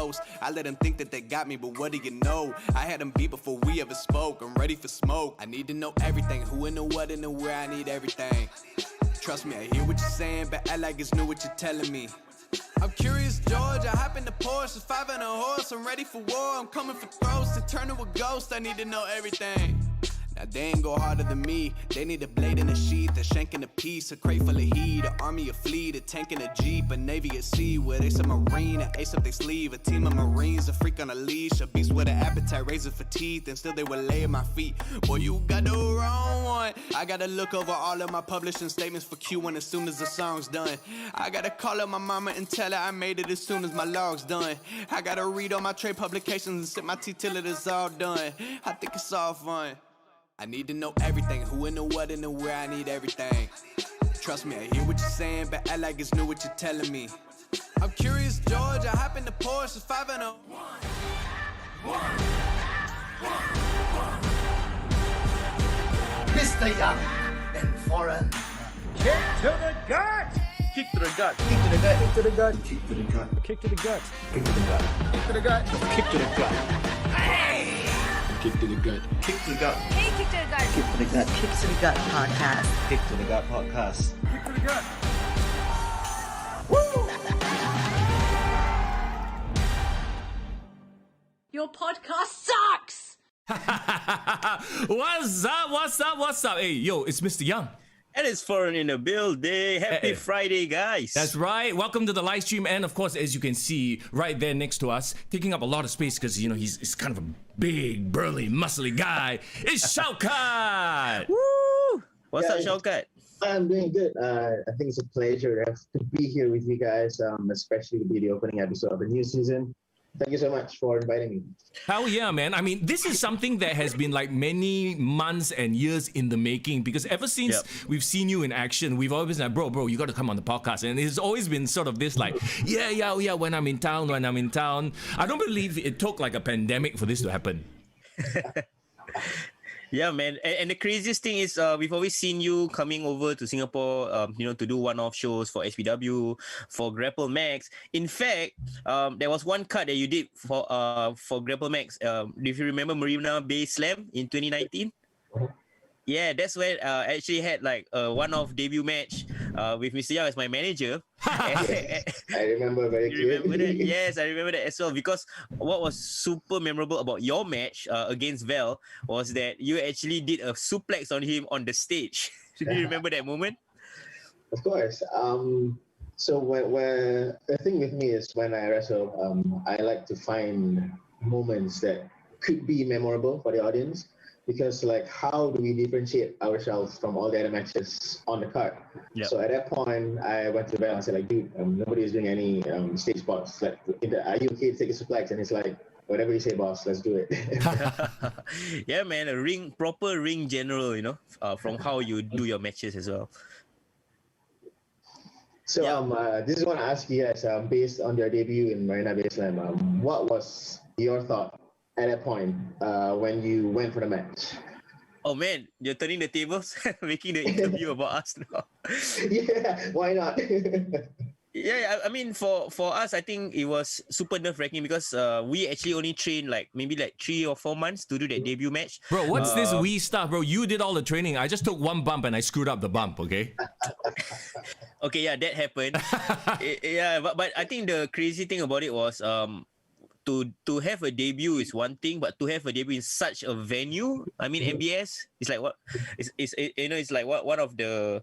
close. I let them think that they got me, but what do you know? I had them beat before we ever spoke. I'm ready for smoke. I need to know everything. Who and the what and the where. I need everything. Trust me, I hear what you're saying, but act like it's new what you're telling me. I'm curious, George. I hop in the Porsche, 5 and a horse. I'm ready for war. I'm coming for throats. To turn to a ghost, I need to know everything. Now they ain't go harder than me. They need a blade in a sheath, a shank in a piece, a crate full of heat, an army, a fleet, a tank and a jeep, a navy at sea with ace a marine, an ace up their sleeve, a team of marines, a freak on a leash, a beast with an appetite, razor for teeth, and still they would lay at my feet. Boy, you got the wrong one. I gotta look over all of my publishing statements for Q1 as soon as the song's done. I gotta call up my mama and tell her I made it as soon as my log's done. I gotta read all my trade publications and sip my tea till it is all done. I think it's all fun. I need to know everything, who and the what and the where. I need everything. Trust me, I hear what you're saying, but act like it's new what you're telling me. I'm curious, George. I hop in the Porsche, 5 and a Mr. Young and Foreign. Kick to the gut! Kick to the gut. Kick to the gut. Kick to the gut. Kick to the gut. Kick to the gut. Kick to the gut. Kick to the gut. Kick to the gut. Kick to the gut. Kick to the gut. Hey, kick to the gut. Kick to the gut. Kick to the Gut podcast. Kick to the gut podcast. Kick to the gut. Your podcast sucks! What's up? What's up? What's up? Hey, yo, it's Mr. Young. And it's Foreign in the building. Happy Friday, guys. That's right. Welcome to the live stream. And of course, as you can see right there next to us, taking up a lot of space because, you know, he's kind of a big, burly, muscly guy. It's Shaukat. Woo! What's up, Shaukat? I'm doing good. I think it's a pleasure to be here with you guys, especially to be the opening episode of the new season. Thank you so much for inviting me. Hell yeah, man. I mean, this is something that has been like many months and years in the making because ever since we've seen you in action, we've always been like, bro, you got to come on the podcast. And it's always been sort of this like, yeah, when I'm in town. I don't believe it took like a pandemic for this to happen. Yeah, man. And the craziest thing is we've always seen you coming over to Singapore, to do one-off shows for SPW, for Grapple Max. In fact, there was one cut that you did for Grapple Max. If you remember Marina Bay Slam in 2019? Yeah, that's where I actually had like a one-off debut match with Mr. Young as my manager. I remember very clearly. You remember that? Yes, I remember that as well. Because what was super memorable about your match against Val was that you actually did a suplex on him on the stage. Do you remember that moment? Of course. So when the thing with me is when I wrestle, I like to find moments that could be memorable for the audience. Because like, how do we differentiate ourselves from all the other matches on the card? Yep. So at that point, I went to Val and said like, dude, nobody is doing any stage spots. Like, are you okay to take a suplex? And he's like, whatever you say, boss, let's do it. Yeah, man, proper ring general, from how you do your matches as well. So this is what I ask you guys, based on your debut in Marina Bay Slam, what was your thought at that point when you went for the match? Oh man, you're turning the tables, making the interview about us now. Yeah, why not? Yeah, I mean, for us, I think it was super nerve-wracking because we actually only trained maybe 3 or 4 months to do that debut match. Bro, what's this wee stuff, bro? You did all the training. I just took one bump and I screwed up the bump, okay? Okay, yeah, that happened. Yeah, but I think the crazy thing about it was to have a debut is one thing, but to have a debut in such a venue, I mean, MBS, it's like what? It's like one of the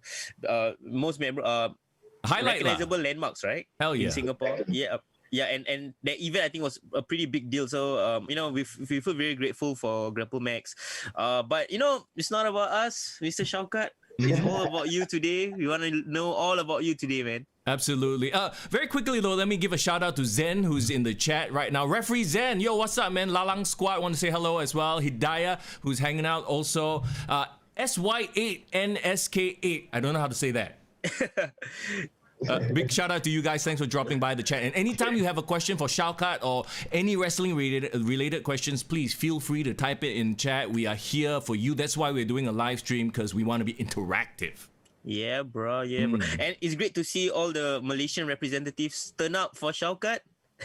most memorable. Recognizable landmarks, right? Hell yeah. In Singapore. Yeah, and that event I think was a pretty big deal. So we feel very grateful for Grapple Max. But it's not about us, Mr. Shaukat. It's all about you today. We want to know all about you today, man. Absolutely. Very quickly though, let me give a shout out to Zen, who's in the chat right now. Referee Zen, yo, what's up, man? Lalang Squad, want to say hello as well. Hidayah, who's hanging out also. SY8NSK8. I don't know how to say that. Big shout out to you guys. Thanks for dropping by the chat. And anytime you have a question for Shaukat or any wrestling related questions, please feel free to type it in chat. We are here for you. That's why we're doing a live stream, because we want to be interactive. Yeah, bro. And it's great to see all the Malaysian representatives turn up for Shaukat.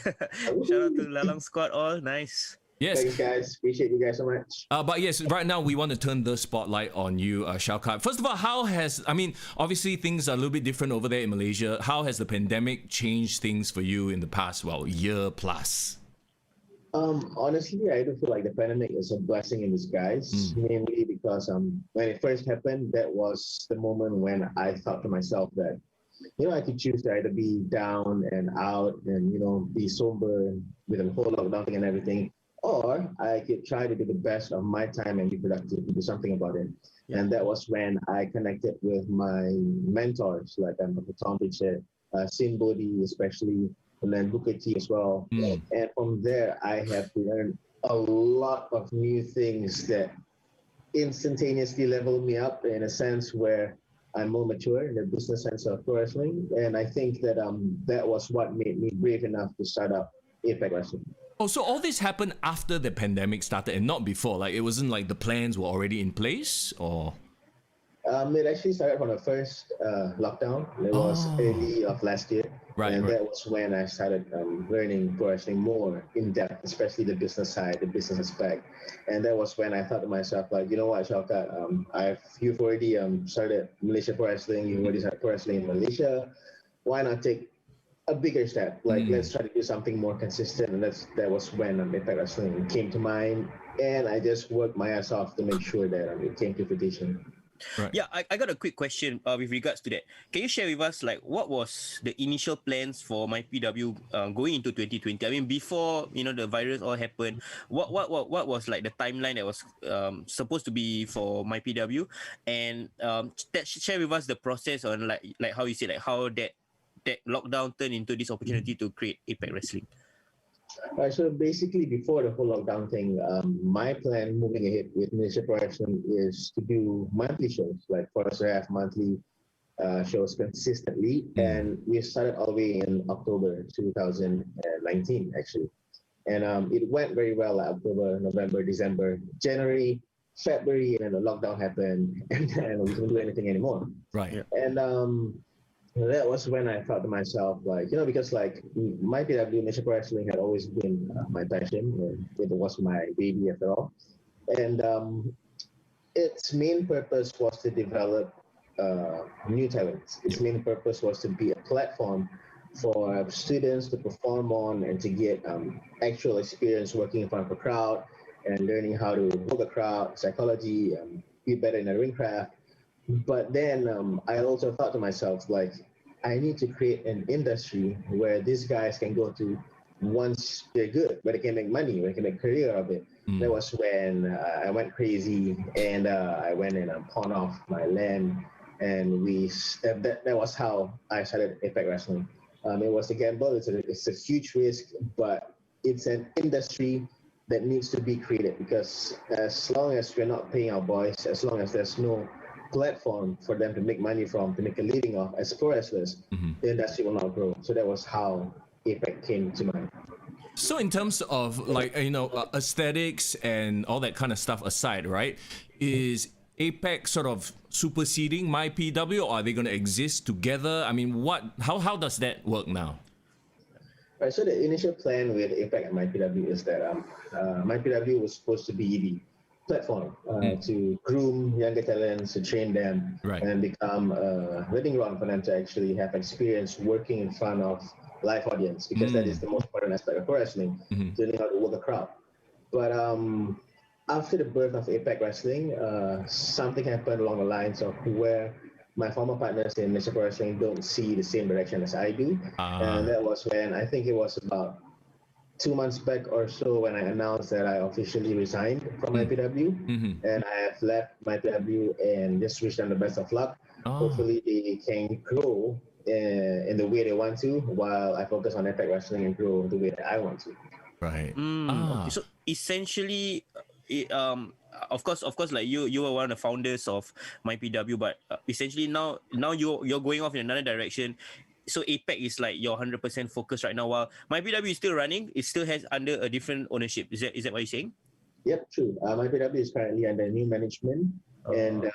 Shout out to Lalang Squad all. Nice. Yes. Thanks, guys. Appreciate you guys so much. But yes, right now we want to turn the spotlight on you, Shaukat. First of all, obviously things are a little bit different over there in Malaysia. How has the pandemic changed things for you in the past, year plus? Honestly, I do feel like the pandemic is a blessing in disguise, mainly because when it first happened, that was the moment when I thought to myself that, I could choose to either be down and out and, be somber with the whole lockdown thing and everything, or I could try to do the best of my time and be productive and do something about it. Yeah. And that was when I connected with my mentors, like Tom said, Sin Bodhi especially, and then Booker T as well. And from there, I have learned a lot of new things that instantaneously leveled me up in a sense where I'm more mature in the business sense of pro wrestling. And I think that that was what made me brave enough to start up APAC Wrestling. Oh, so all this happened after the pandemic started and not before? Like, it wasn't like the plans were already in place, or? It actually started from the first lockdown. It was early of last year. That was when I started learning pro wrestling more in depth, especially the business side, the business aspect. And that was when I thought to myself, like, you know what, Shaukat, you've already started Malaysia Pro Wrestling, you've already started pro wrestling in Malaysia. Why not take a bigger step? Like, let's try to do something more consistent. And that was when APAC Wrestling came to mind. And I just worked my ass off to make sure that it came to fruition. Right. Yeah, I got a quick question with regards to that. Can you share with us, like, what was the initial plans for MyPW going into 2020? I mean, before the virus all happened, what was like the timeline that was supposed to be for MyPW, and share with us the process on like how you say, like, how that lockdown turned into this opportunity to create APAC Wrestling. So basically, before the whole lockdown thing, my plan moving ahead with Malaysia Pro Wrestling is to do monthly shows, like for us to have monthly shows consistently. And we started all the way in October 2019, actually. And it went very well, October, November, December, January, February, and then the lockdown happened, and then we couldn't do anything anymore. Right. And that was when I thought to myself, like, because like MyPW, Malaysia Pro Wrestling had always been my passion. It was my baby after all. And its main purpose was to develop new talents. Its main purpose was to be a platform for students to perform on and to get actual experience working in front of a crowd and learning how to work a crowd, psychology, be better in a ring craft. But then I also thought to myself, like, I need to create an industry where these guys can go to once they're good, where they can make money, where they can make a career of it. That was when I went crazy and I went and pawned off my land. And that was how I started APAC Wrestling. It was a gamble. It's a huge risk, but it's an industry that needs to be created, because as long as we're not paying our boys, as long as there's no platform for them to make money from, to make a living off as pro wrestlers, the industry will not grow. So that was how APAC came to mind. So in terms of like, aesthetics and all that kind of stuff aside, right, is APAC sort of superseding MyPW, or are they going to exist together? I mean, how does that work now? Right, so the initial plan with APAC and MyPW is that MyPW was supposed to be the platform to groom younger talents, to train them, and become a living ground for them to actually have experience working in front of live audience, because that is the most important aspect of pro wrestling, learning how to work a crowd. But after the birth of APAC Wrestling, something happened along the lines of where my former partners in Malaysia Pro Wrestling don't see the same direction as I do. And that was when, I think it was about 2 months back or so, when I announced that I officially resigned from MyPW, and I have left MyPW and just wish them the best of luck. Hopefully they can grow in the way they want to, while I focus on APAC Wrestling and grow the way that I want to. Right. Okay. So essentially, of course, like you were one of the founders of MyPW, but essentially now you're going off in another direction. So APAC is like your 100% focus right now, while MyPW is still running. It still has under a different ownership. Is that what you're saying? Yep, true. MyPW is currently under new management, and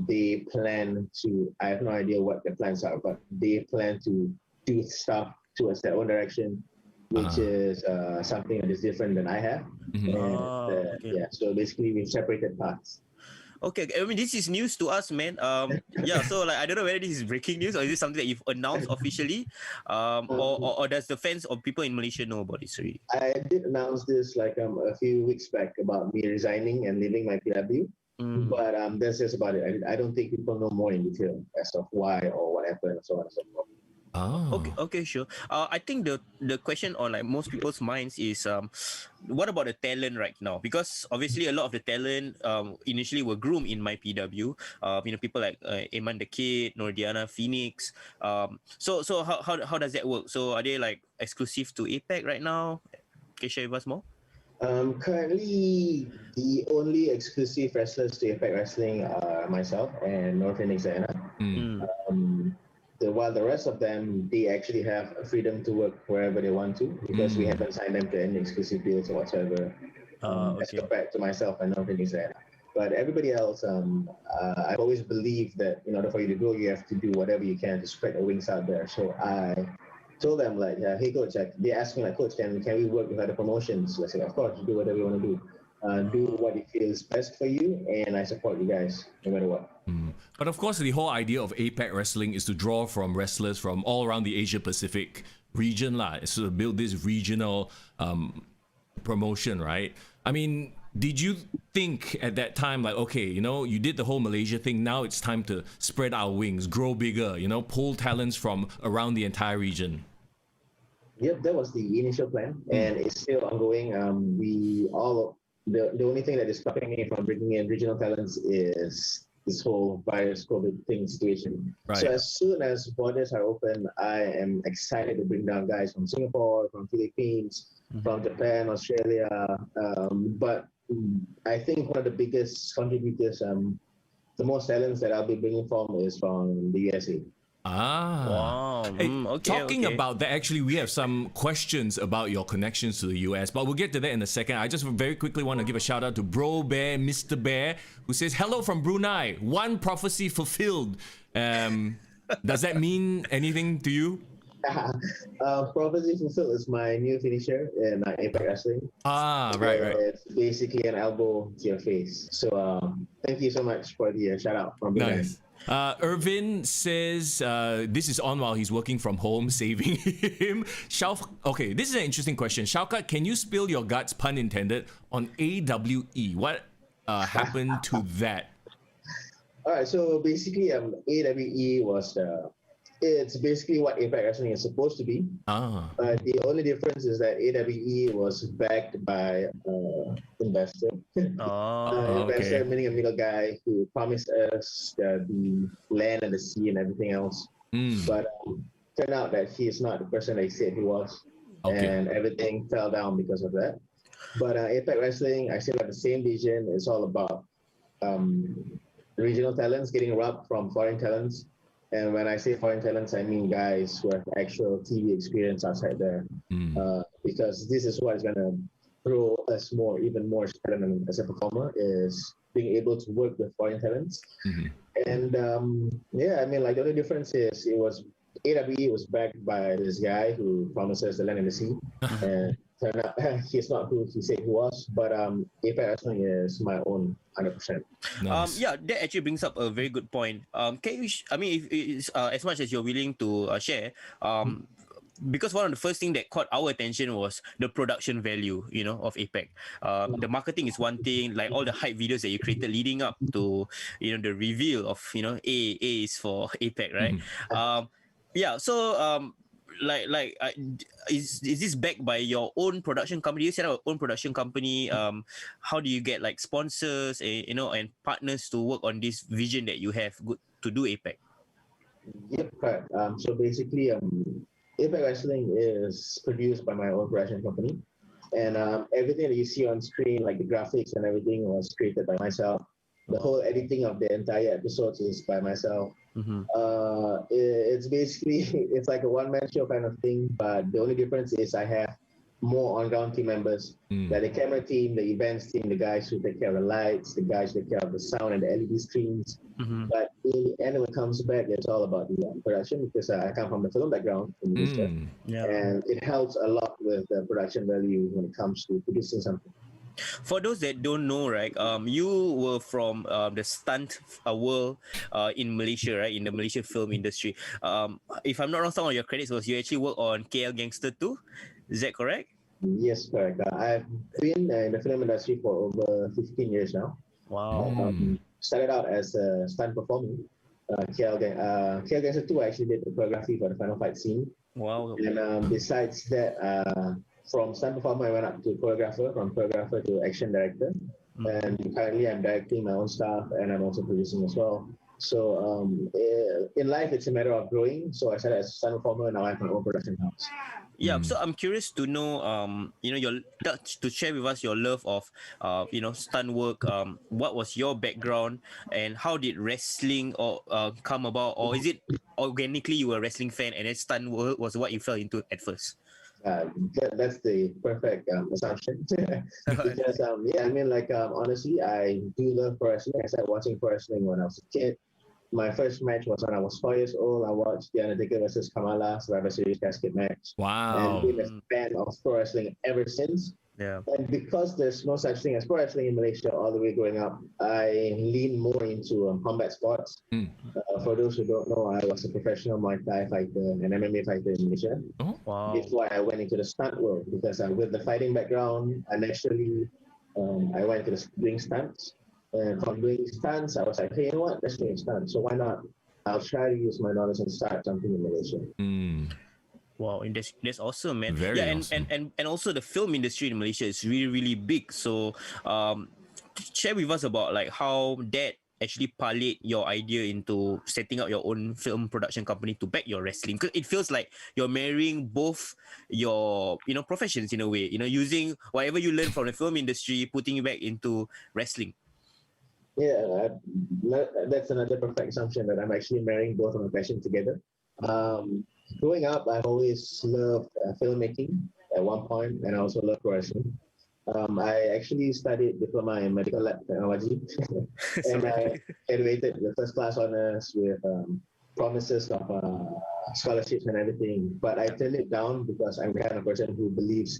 they plan to, I have no idea what the plans are, but they plan to do stuff towards their own direction. which is something that is different than I have. And, okay. yeah, so basically we've separated paths. Okay, I mean this is news to us, man. Yeah. So like I don't know whether this is breaking news or is this something that you've announced officially, or does the fans or people in Malaysia know about this already? I did announce this like a few weeks back about me resigning and leaving my PW. But that's just about it. I don't think people know more in detail as of why or what happened and so on and so forth. Oh. Okay, sure. I think the question on like most people's minds is what about the talent right now? Because obviously a lot of the talent initially were groomed in my PW. People like Eman the Kid, Nordiana, Phoenix. So how does that work? So are they like exclusive to APAC right now? Can you share with us more? Currently, the only exclusive wrestlers to APAC Wrestling are myself and North Phoenix Diana. While the rest of them, they actually have freedom to work wherever they want to because we haven't signed them to any exclusive deals or whatsoever as compared to myself and North Phoenix Diana. But everybody else, I've always believed that in order for you to grow, you have to do whatever you can to spread your wings out there. So I told them like, hey coach, they asked me like, coach, can we work with other promotions? I said, of course, do whatever you want to do. Do what it feels best for you, and I support you guys no matter what. But of course, the whole idea of APAC Wrestling is to draw from wrestlers from all around the Asia Pacific region, so to build this regional promotion, right? I mean, did you think at that time, like, okay, you did the whole Malaysia thing, now it's time to spread our wings, grow bigger, pull talents from around the entire region? Yep, that was the initial plan, and it's still ongoing. The only thing that is stopping me from bringing in regional talents is this whole virus COVID thing situation. Right. So as soon as borders are open, I am excited to bring down guys from Singapore, from Philippines, from Japan, Australia. But I think one of the biggest contributors, the most talents that I'll be bringing from is from the USA. Wow. Hey, talking about that, actually, we have some questions about your connections to the US, but we'll get to that in a second. I just very quickly want to give a shout out to Bro Bear, Mr. Bear, who says, hello from Brunei, one prophecy fulfilled. Does that mean anything to you? Prophecy fulfilled is my new finisher in APAC Wrestling. Right. It's basically an elbow to your face. So thank you so much for the shout out from Brunei. Nice. Irvin says this is on while he's working from home, saving him. Okay, this is an interesting question. Shaukat, can you spill your guts, pun intended, on AWE? What happened to that? All right, so basically, AWE was it's basically what APAC Wrestling is supposed to be. The only difference is that AWE was backed by investor. Investor, meaning a middle guy who promised us the land and the sea and everything else. But turned out that he is not the person that he said he was. And everything fell down because of that. But APAC Wrestling, I still have the same vision. It's all about regional talents getting robbed from foreign talents. And when I say foreign talents, I mean guys who have actual TV experience outside there. Because this is what is going to grow us even more as a performer, is being able to work with foreign talents. And the only difference is AWE was backed by this guy who promises the land and the sea. And turned out he's not who he said he was, but APAC Wrestling is my own 100%. Nice. That actually brings up a very good point. Can you? If it's, as much as you're willing to share, because one of the first things that caught our attention was the production value, of APAC. The marketing is one thing, like all the hype videos that you created leading up to, the reveal of, A is for APAC, right? Is this backed by your own production company? You set up your own production company. How do you get like sponsors, and partners to work on this vision that you have to do APAC? Yep, correct. So basically, APAC Wrestling is produced by my own production company, and everything that you see on screen, like the graphics and everything, was created by myself. The whole editing of the entire episodes is by myself. It's basically, it's like a one-man show kind of thing, but the only difference is I have more on-ground team members, like the camera team, the events team, the guys who take care of the lights, the guys who take care of the sound and the LED screens. But in the end, when it comes back, it's all about the production, because I come from the film background in Malaysia, and it helps a lot with the production value when it comes to producing something. For those that don't know, right, you were from the stunt world in Malaysia, right, in the Malaysian film industry. If I'm not wrong, some of your credits was you actually work on KL Gangster 2. Is that correct? Yes, correct. I've been in the film industry for over 15 years now. Wow. Started out as a stunt performer. KL Gangster 2, I actually did the choreography for the final fight scene. Wow. And besides that, from stunt performer, I went up to choreographer, from choreographer to action director. And currently I'm directing my own stuff, and I'm also producing as well. So in life, it's a matter of growing. So I started as a stunt performer, and now I have my own production house. Yeah, so I'm curious to know, to share with us your love of, stunt work. What was your background, and how did wrestling come about, or is it organically you were a wrestling fan and then stunt work was what you fell into at first? That's the perfect assumption. Because honestly, I do love pro wrestling. I started watching pro wrestling when I was a kid. My first match was when I was 4 years old. I watched the Undertaker versus Kamala Survivor Series casket match. Wow. And been a fan of pro wrestling ever since. Yeah. And because there's no such thing as pro wrestling in Malaysia all the way growing up, I lean more into combat sports. For those who don't know, I was a professional Muay Thai fighter and MMA fighter in Malaysia. Oh, wow. Before I went into the stunt world, because with the fighting background, I naturally I went to doing stunts. And from doing stunts, I was like, hey, you know what? Let's do stunts. So why not? I'll try to use my knowledge and start something in Malaysia. Wow, and that's awesome, man. Very awesome. And also the film industry in Malaysia is really, really big. So share with us about like how that actually parlayed your idea into setting up your own film production company to back your wrestling. Because it feels like you're marrying both your professions in a way, using whatever you learn from the film industry, putting it back into wrestling. Yeah, that's another perfect assumption, that I'm actually marrying both of my passions together. Growing up, I've always loved filmmaking at one point, and I also love pro wrestling. I actually studied diploma in medical lab technology, and I graduated with first class honors with promises of scholarships and everything. But I turned it down because I'm the kind of person who believes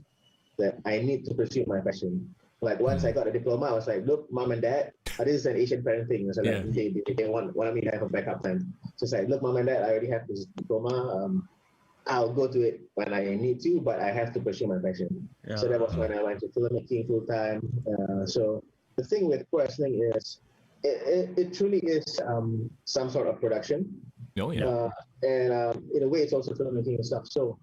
that I need to pursue my passion. Like once I got a diploma, I was like, look, mom and dad, this is an Asian parent thing. So like, they want me to have a backup plan. So it's like, look, mom and dad, I already have this diploma. I'll go to it when I need to, but I have to pursue my passion. Yeah. So that was when I went to filmmaking full time. So the thing with pro wrestling is, it truly is some sort of production. Oh yeah. And in a way, it's also filmmaking and stuff. So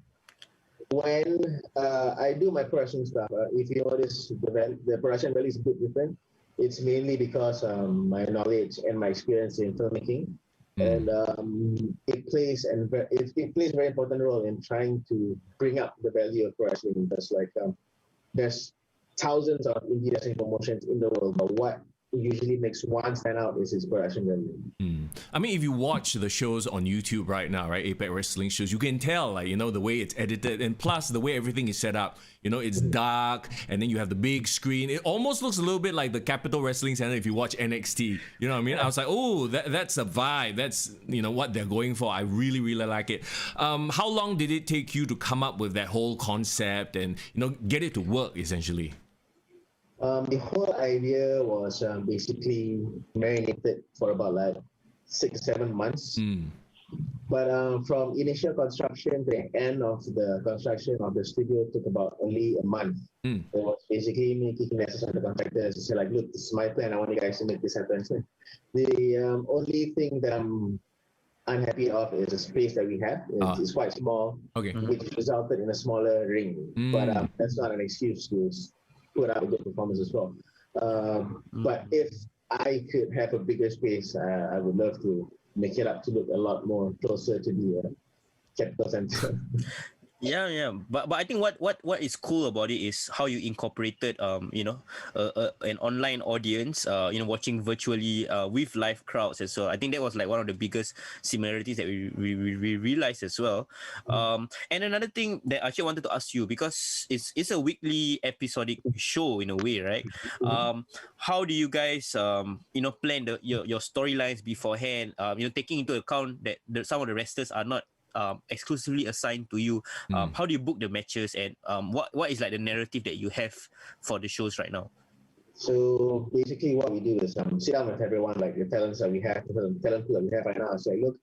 when I do my production stuff, if you notice the production value is a bit different. It's mainly because my knowledge and my experience in filmmaking, and it plays a very important role in trying to bring up the value of pro wrestling. Because there's thousands of indie wrestling promotions in the world, but what usually makes one stand out is its production value. I mean, if you watch the shows on YouTube right now, right, APAC Wrestling shows, you can tell, like, the way it's edited, and plus the way everything is set up. It's dark, and then you have the big screen. It almost looks a little bit like the Capitol Wrestling Center if you watch NXT. You know what I mean? I was like, oh, that's a vibe. That's, what they're going for. I really, really like it. How long did it take you to come up with that whole concept and, get it to work, essentially? The whole idea was basically marinated for about 6-7 months. But from initial construction to the end of the construction of the studio took about only a month. It was basically me kicking the asses on the contractors to say, like, look, this is my plan. I want you guys to make this happen. The only thing that I'm unhappy of is the space that we have. It's quite small, which resulted in a smaller ring. But that's not an excuse to put out a good performance as well. But if I could have a bigger space, I would love to make it up to look a lot more closer to the Capitol Center. Yeah. But I think what is cool about it is how you incorporated an online audience watching virtually with live crowds, and so I think that was like one of the biggest similarities that we realized as well. And another thing that I actually wanted to ask you, because it's a weekly episodic show in a way, right? How do you guys plan your storylines beforehand? Taking into account that some of the wrestlers are not exclusively assigned to you. How do you book the matches, and what is like the narrative that you have for the shows right now? So basically, what we do is sit down with everyone, like the talents that we have, the talent pool that we have right now. So look,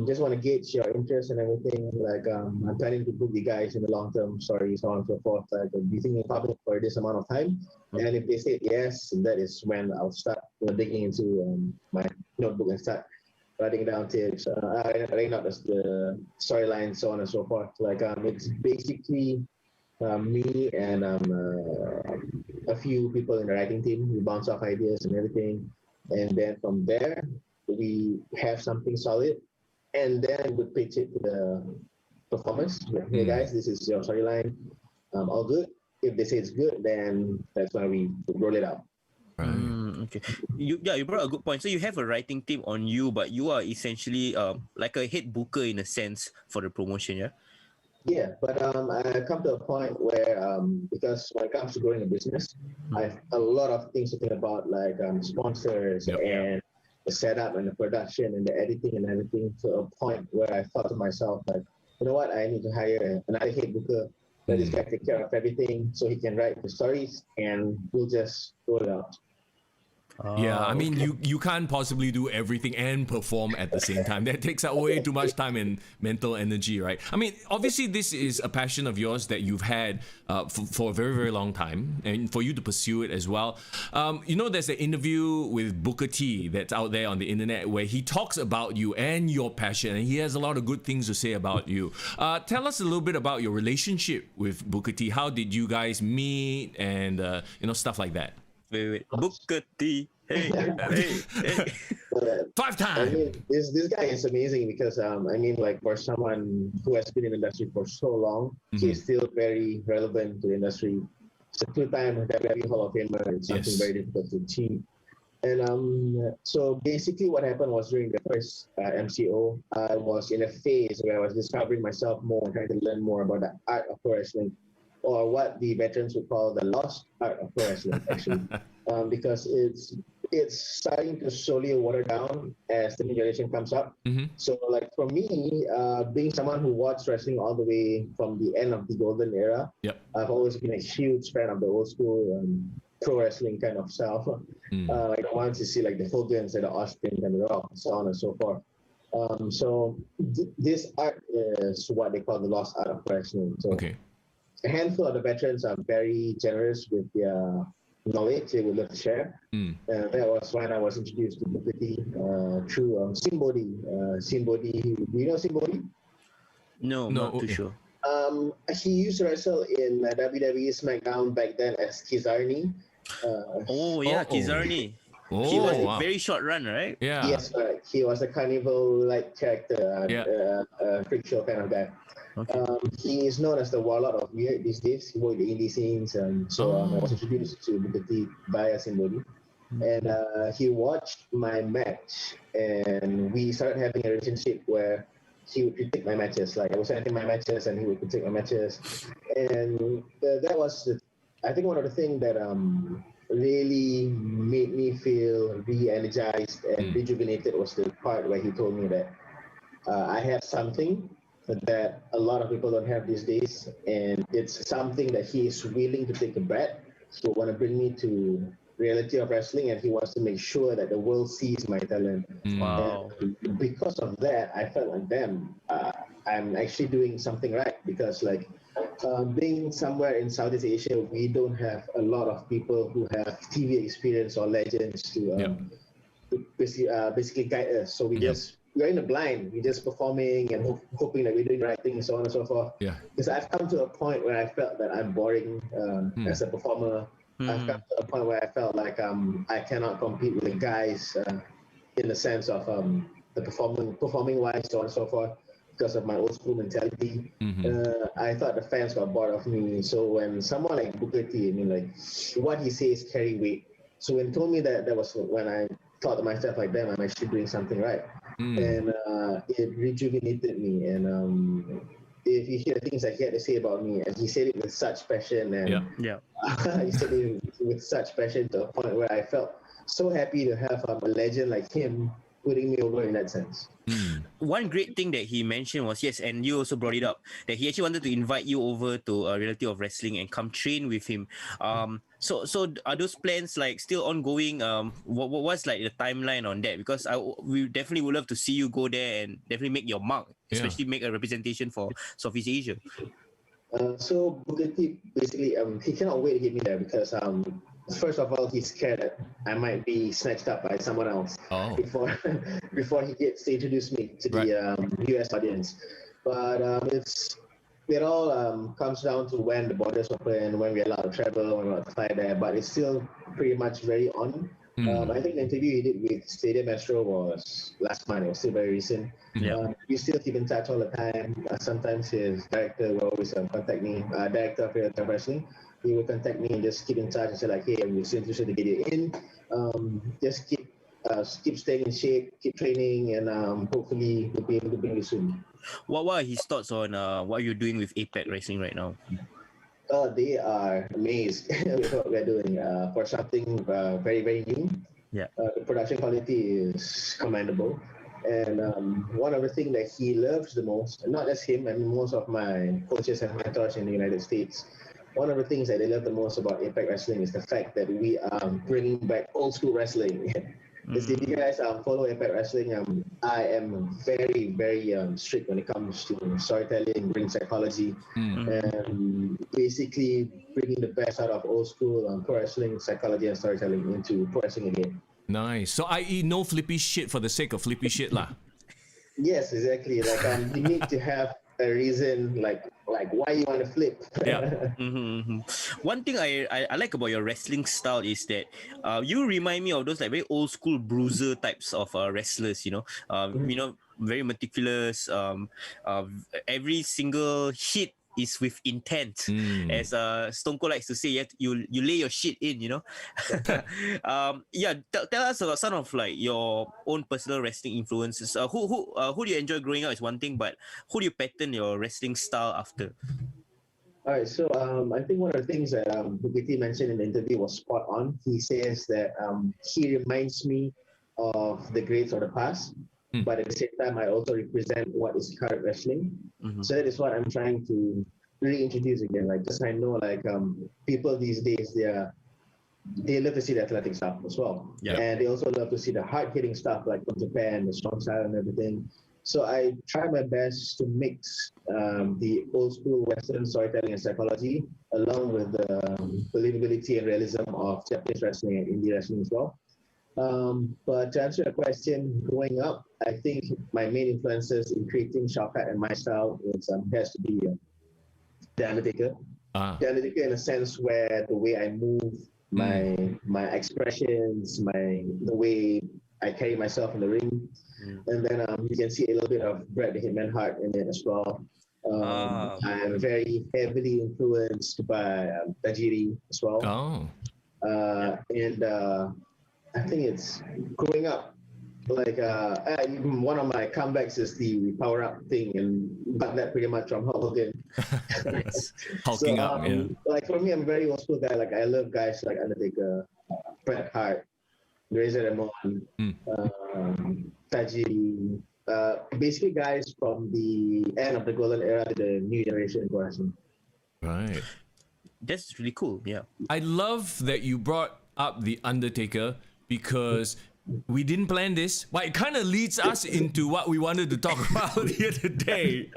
just want to gauge your interest and everything. Like I'm planning to book the guys in the long term, story, so on and so forth. Like, do you think you're public for this amount of time? And if they say yes, that is when I'll start digging into my notebook and start writing down tips, writing out the storyline, so on and so forth. Like it's basically me and a few people in the writing team. We bounce off ideas and everything, and then from there we have something solid, and then we pitch it to the performers. Like, hey guys, this is your storyline. All good. If they say it's good, then that's when we roll it out. Okay. You brought a good point. So you have a writing team on you, but you are essentially like a head booker in a sense for the promotion, yeah? Yeah, but I come to a point where because when it comes to growing a business, I have a lot of things to think about, like sponsors and the setup and the production and the editing and everything, to a point where I thought to myself, like, you know what, I need to hire another head booker. Let this guy take care of everything so he can write the stories, and we'll just roll it out. Yeah, I mean, you can't possibly do everything and perform at the same time. That takes up way too much time and mental energy, right? I mean, obviously, this is a passion of yours that you've had for a very, very long time, and for you to pursue it as well. There's an interview with Booker T that's out there on the internet where he talks about you and your passion, and he has a lot of good things to say about you. Tell us a little bit about your relationship with Booker T. How did you guys meet, and stuff like that? Wait. Booker T. Hey. 5 times. I mean, this guy is amazing because like for someone who has been in the industry for so long, he's still very relevant to the industry. He's a 2-time WWE Hall of Famer. It's something very difficult to achieve. And so basically, what happened was during the first MCO, I was in a phase where I was discovering myself more, trying to learn more about the art of pro wrestling, or what the veterans would call the lost art of pro wrestling, actually, because it's starting to slowly water down as the new generation comes up. So, like for me, being someone who watched wrestling all the way from the end of the golden era, I've always been a huge fan of the old school pro wrestling kind of stuff. Like I want to see like the Hogans and the Austin and the Rock, so on and so forth. This art is what they call the lost art of wrestling. So a handful of the veterans are very generous with their knowledge they would love to share. That was when I was introduced to Booker T through Simbody. Simbody, do you know Simbody? No, not too sure. He used to wrestle in WWE SmackDown back then as Kizarni. Kizarni. He was a very short run, right? Yeah. Yes, right. He was a carnival-like character, freak show kind of guy. He is known as the Warlord of Weird these days. He worked the indie scenes, and so I was introduced to Booker T via Simbody. And he watched my match, and we started having a relationship where he would critique my matches. Like I was sending my matches, and he would critique my matches. And that was, I think, one of the things that really made me feel re-energized and rejuvenated was the part where he told me that I have something that a lot of people don't have these days, and it's something that he is willing to take a bet. He want to bring me to reality of wrestling, and he wants to make sure that the world sees my talent. Wow. And because of that, I felt like, damn, I'm actually doing something right, because like being somewhere in Southeast Asia, we don't have a lot of people who have TV experience or legends to basically guide us. So we're in the blind. We're just performing and hoping that we're doing the right thing, and so on and so forth. Because I've come to a point where I felt that I'm boring as a performer. I've come to a point where I felt like I cannot compete with the guys in the sense of the performing wise, so on and so forth. because of my old school mentality. I thought the fans got bored of me. So when someone like Booker T, I mean, like what he says carry weight. So when he told me that, that was when I thought to myself, like, damn, I'm actually doing something right. And it rejuvenated me. And if you hear the things that he had to say about me, and he said it with such passion, and he said it with such passion to a point where I felt so happy to have a legend like him putting me over in that sense. One great thing that he mentioned was, yes, and you also brought it up, that he actually wanted to invite you over to a Reality of Wrestling and come train with him. So are those plans like still ongoing? What's like the timeline on that? Because we definitely would love to see you go there and definitely make your mark, especially make a representation for Southeast Asia. So Booker T basically, he cannot wait to get me there because first of all, he's scared that I might be snatched up by someone else before he gets to introduce me to the US audience. But it all comes down to when the borders open, when we're allowed to travel, when we're allowed to fly there. But it's still pretty much very on. I think the interview he did with Stadium Astro was last month. It was still very recent. We still keep in touch all the time. Sometimes his director will always contact me, director of Reality of Wrestling. He will contact me and just keep in touch and say like, hey, we're so interested to get you in. Just keep staying in shape, keep training, and hopefully we'll be able to bring you soon. What are his thoughts on what you're doing with APAC Wrestling right now? They are amazed with what we're doing for something very, very new. The production quality is commendable. And one of the things that he loves the most, not just him, and most of my coaches and mentors in the United States, one of the things that they love the most about APAC Wrestling is the fact that we are bringing back old school wrestling. If you guys follow APAC Wrestling, I am very, very strict when it comes to storytelling, ring psychology, and basically bringing the best out of old school pro wrestling, psychology, and storytelling into pro wrestling again. Nice. So, i.e., no flippy shit for the sake of flippy shit, lah. Yes, exactly. Like you need to have a reason, like why you want to flip. One thing I like about your wrestling style is that you remind me of those like very old school bruiser types of wrestlers. You know, very meticulous. Every single hit is with intent, as Stone Cold likes to say. You lay your shit in, you know. Tell us about some of like your own personal wrestling influences. Who do you enjoy growing up is one thing, but who do you pattern your wrestling style after? All right, so I think one of the things that Booker T mentioned in the interview was spot on. He says that he reminds me of the greats of the past, but at the same time, I also represent what is current wrestling. So that is what I'm trying to reintroduce again. Like, just I know, like people these days, they love to see the athletic stuff as well, and they also love to see the hard-hitting stuff, like from Japan, the strong style and everything. So I try my best to mix the old school Western storytelling and psychology along with the believability and realism of Japanese wrestling and indie wrestling as well. But to answer your question, growing up, I think my main influences in creating Shaukat and my style has to be the Undertaker. The Undertaker in a sense where the way I move, my expressions, the way I carry myself in the ring. And then you can see a little bit of Bret the Hitman Hart in it as well. I'm very heavily influenced by Tajiri as well. And I think it's growing up. Like one of my comebacks is the power up thing, and got that pretty much from Hulk Hogan. Hulking up, yeah. Like for me, I'm a very old school guy. Like I love guys like Undertaker, Bret Hart, Razor Ramon, Tajiri, basically guys from the end of the golden era to the new generation in wrestling. Right. That's really cool. Yeah. I love that you brought up the Undertaker because we didn't plan this, but it kind of leads us into what we wanted to talk about the other day.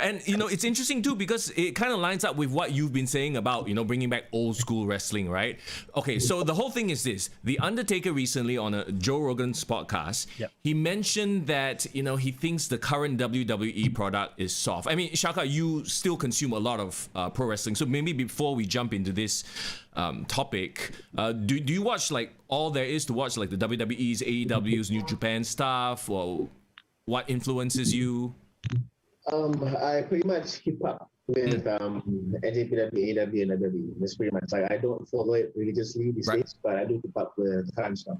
And, you know, it's interesting too because it kind of lines up with what you've been saying about, you know, bringing back old school wrestling, right? Okay, so the whole thing is this. The Undertaker recently on a Joe Rogan's podcast, he mentioned that, you know, he thinks the current WWE product is soft. I mean, Shaukat, you still consume a lot of pro wrestling. So maybe before we jump into this topic, do you watch like all there is to watch, like the WWE's, AEW's, New Japan stuff, or what influences you? I pretty much keep up with NJPW, AW, and WWE. That's pretty much like I don't follow it religiously these days, but I do keep up with current stuff.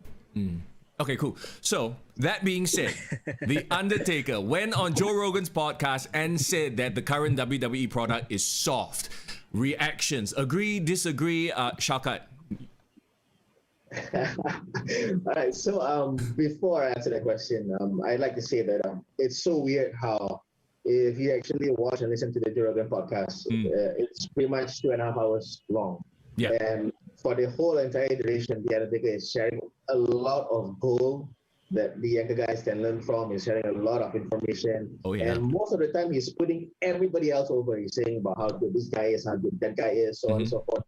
Okay, cool. So, that being said, The Undertaker went on Joe Rogan's podcast and said that the current WWE product is soft. Reactions, agree, disagree? Shaukat. All right, so before I answer that question, I'd like to say that it's so weird how if you actually watch and listen to the Joe Rogan podcast, it's pretty much 2.5 hours long. Yeah. And for the whole entire duration, the Undertaker is sharing a lot of gold that the younger guys can learn from. He's sharing a lot of information. Oh, yeah. And most of the time, he's putting everybody else over. He's saying about how good this guy is, how good that guy is, so on and so forth.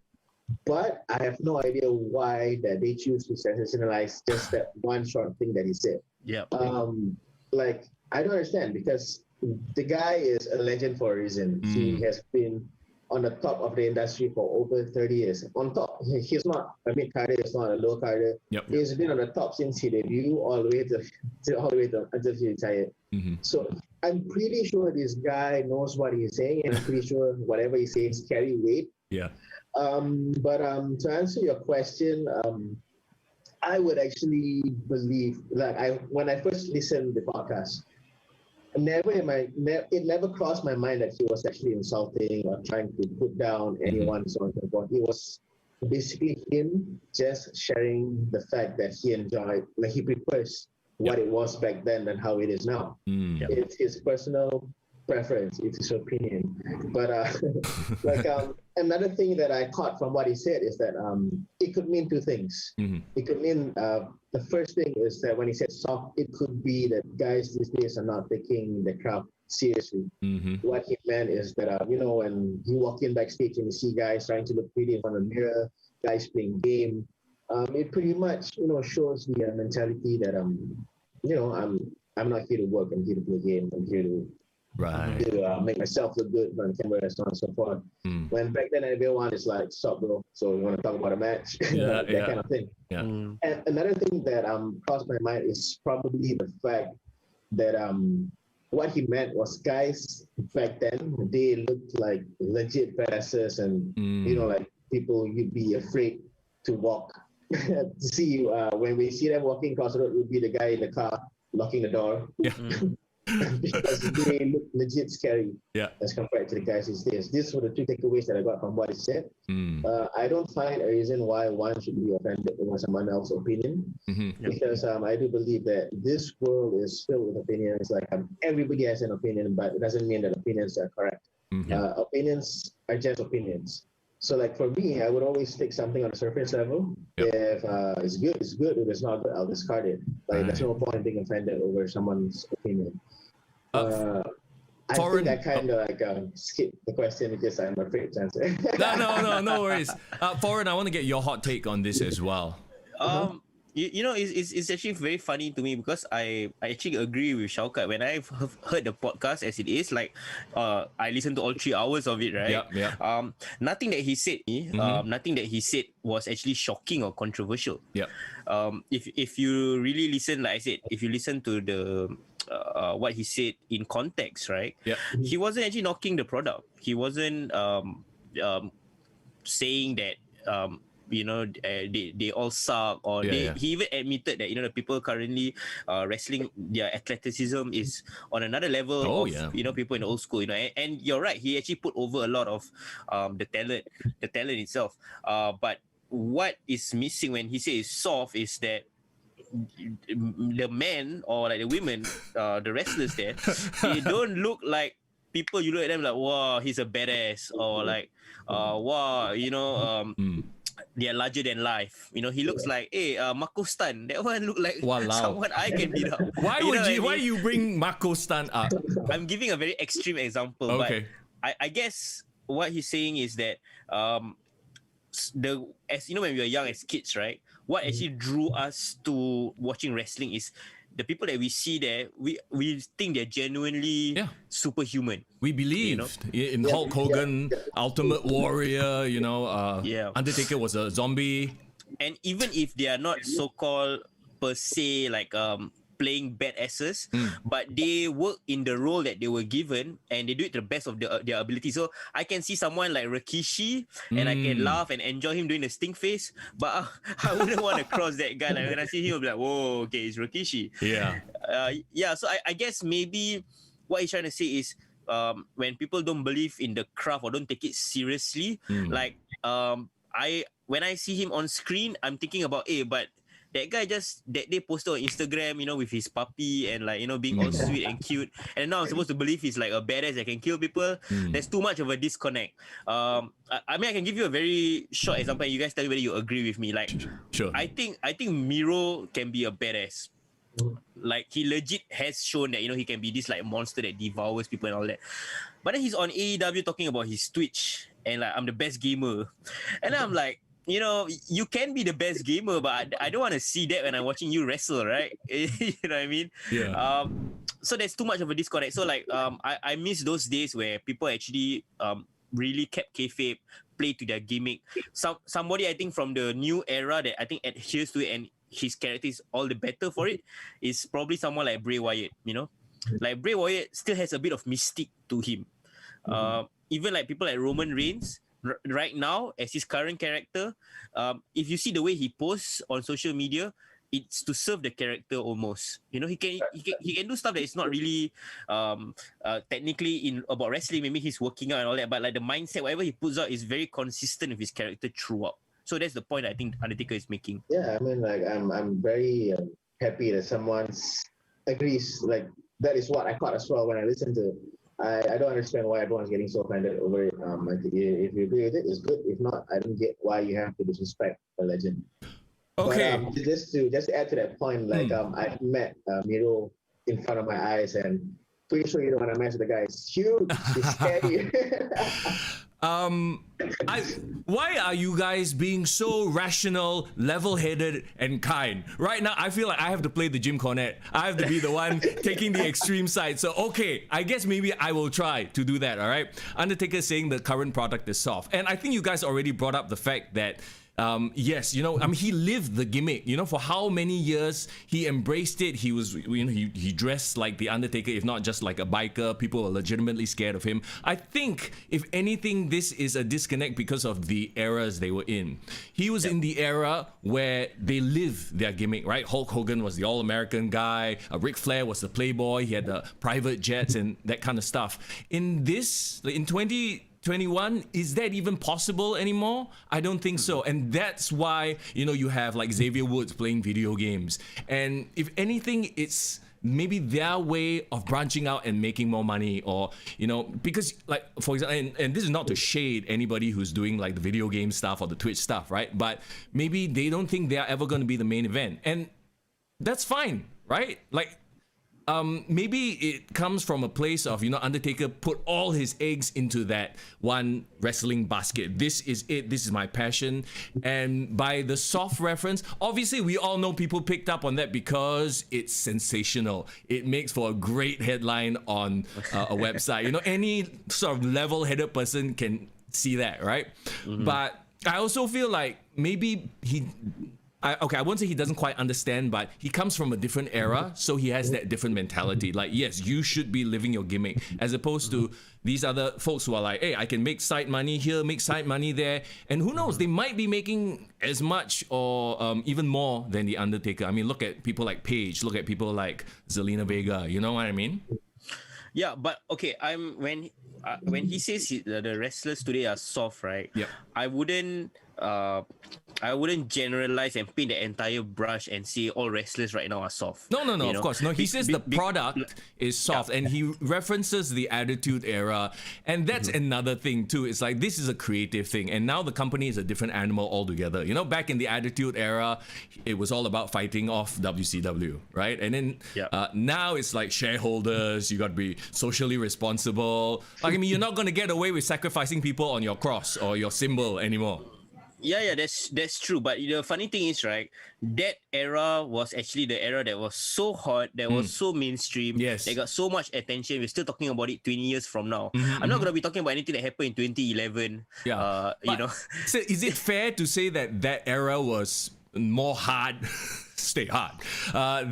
But I have no idea why that they choose to sensationalize just that one short thing that he said. Yeah. Like, I don't understand, because the guy is a legend for a reason. He has been on the top of the industry for over 30 years. On top, he's not a mid-carder, he's not a low-carder. Yep. He's been on the top since he debuted all the way to until he retired. So I'm pretty sure this guy knows what he's saying, and I'm pretty sure whatever he says carry weight. Yeah. But to answer your question, I would actually believe that when I first listened to the podcast, it never crossed my mind that he was actually insulting or trying to put down anyone, so on and so forth. It was basically him just sharing the fact that he enjoyed, like he prefers what it was back then than how it is now. It's his personal preference, it's his opinion. But another thing that I caught from what he said is that it could mean two things. It could mean the first thing is that when he said soft, it could be that guys these days are not taking the craft seriously. What he meant is that when you walk in backstage and you see guys trying to look pretty in front of the mirror, guys playing game, it pretty much shows the mentality that I'm not here to work, I'm here to play game, I'm here to make myself look good on camera and so on and so forth. When back then everyone is like, stop bro, so we want to talk about a match, that kind of thing. And another thing that crossed my mind is probably the fact that what he meant was guys back then, they looked like legit badasses and like people you'd be afraid to walk to see. When we see them walking across the road, it would be the guy in the car locking the door. Because they look legit scary as compared to the guys these days. These were the two takeaways that I got from what he said. I don't find a reason why one should be offended over someone else's opinion, because I do believe that this world is filled with opinions. Like everybody has an opinion, but it doesn't mean that opinions are correct. Opinions are just opinions. So like for me, I would always take something on the surface level. If it's good, it's good. If it's not good, I'll discard it. Like there's no point being offended over someone's opinion. I think I kind of skipped the question because I'm afraid to answer. No worries. Foreign, I want to get your hot take on this as well. It's actually very funny to me because I actually agree with Shaukat. When I've heard the podcast as it is, like I listened to all 3 hours of it, right? Nothing that he said, nothing that he said was actually shocking or controversial. If you really listen, like I said, if you listen to the what he said in context, right? He wasn't actually knocking the product. He wasn't saying that they all suck, or he even admitted that the people currently wrestling, their athleticism is on another level of people in the old school, and you're right, he actually put over a lot of the talent itself, but what is missing when he says soft is that the men or like the women, the wrestlers there, they don't look like people you look at them like, wow, he's a badass, or like wow, they are larger than life. He looks like, hey, Mako Stan. That one look like someone I can beat up. Why you bring Mako Stan up? I'm giving a very extreme example, but I guess what he's saying is that when we were young as kids, right? What actually drew us to watching wrestling is the people that we see there, we think they're genuinely superhuman. We believed in Hulk Hogan, Ultimate Warrior, Undertaker was a zombie. And even if they are not so-called per se like playing badasses, but they work in the role that they were given and they do it to the best of their ability. So I can see someone like Rikishi and I can laugh and enjoy him doing the stink face, but I wouldn't want to cross that guy. Like when I see him, I'll be like, whoa, okay, it's Rikishi. So I guess maybe what he's trying to say is when people don't believe in the craft or don't take it seriously, like when I see him on screen, I'm thinking about, but that guy just that day posted on Instagram, with his puppy and like, being all sweet and cute. And now I'm supposed to believe he's like a badass that can kill people. There's too much of a disconnect. I mean, I can give you a very short example and you guys tell me whether you agree with me. Like, sure. I think Miro can be a badass. Like, he legit has shown that, he can be this like monster that devours people and all that. But then he's on AEW talking about his Twitch and like, I'm the best gamer. And I'm like, you can be the best gamer, but I don't want to see that when I'm watching you wrestle, right? You know what I mean? Yeah. So there's too much of a disconnect. So like, I miss those days where people actually really kept kayfabe, play to their gimmick. Somebody I think from the new era that I think adheres to it and his character is all the better for it is probably someone like Bray Wyatt. Like Bray Wyatt still has a bit of mystique to him. Even like people like Roman Reigns. Right now, as his current character, if you see the way he posts on social media, it's to serve the character almost. He can do stuff that is not really technically in about wrestling. Maybe he's working out and all that, but like the mindset, whatever he puts out is very consistent with his character throughout. So that's the point I think Undertaker is making. Yeah, I mean, like I'm very happy that someone agrees. Like that is what I thought as well when I listened to. I don't understand why everyone's getting so offended over it. If you agree with it, it's good. If not, I don't get why you have to disrespect a legend. Okay. But, just to add to that point, like I've met Miro in front of my eyes, and pretty sure you don't want to mess with the guy. It's huge. It's scary. Why are you guys being so rational, level-headed, and kind? Right now, I feel like I have to play the Jim Cornette. I have to be the one taking the extreme side. So, okay, I guess maybe I will try to do that, all right? Undertaker saying the current product is soft. And I think you guys already brought up the fact that yes, he lived the gimmick. For how many years he embraced it. He was, he dressed like the Undertaker, if not just like a biker. People were legitimately scared of him. I think, if anything, this is a disconnect because of the eras they were in. He was in the era where they lived their gimmick, right? Hulk Hogan was the all-American guy. Ric Flair was the playboy. He had the private jets and that kind of stuff. In 2021, is that even possible anymore? I don't think so. And that's why, you have like Xavier Woods playing video games. And if anything, it's maybe their way of branching out and making more money, or, because like, for example, and this is not to shade anybody who's doing like the video game stuff or the Twitch stuff, right? But maybe they don't think they're ever going to be the main event. And that's fine, right? Like, maybe it comes from a place of, Undertaker put all his eggs into that one wrestling basket. This is it. This is my passion. And by the soft reference, obviously we all know people picked up on that because it's sensational. It makes for a great headline on a website. Any sort of level-headed person can see that, right? But I also feel like maybe I won't say he doesn't quite understand, but he comes from a different era, so he has that different mentality. Like, yes, you should be living your gimmick, as opposed to these other folks who are like, hey, I can make side money here, make side money there, and who knows, they might be making as much or even more than the Undertaker. I mean, look at people like Paige, look at people like Zelina Vega. You know what I mean? Yeah, but okay, when he says the wrestlers today are soft, right? Yep. I wouldn't generalize and paint the entire brush and say all wrestlers right now are soft. No, of course. No, he says the product is soft, and he references the Attitude Era, and that's another thing too. It's like, this is a creative thing, and now the company is a different animal altogether. Back in the Attitude Era, it was all about fighting off WCW, right? And then now it's like shareholders, you got to be socially responsible. Like, I mean, you're not going to get away with sacrificing people on your cross or your symbol anymore. Yeah, that's true. But the funny thing is, right, that era was actually the era that was so hot, that was so mainstream, yes, they got so much attention. We're still talking about it 20 years from now. I'm not going to be talking about anything that happened in 2011. Yeah. So is it fair to say that era was more hard, stay hard,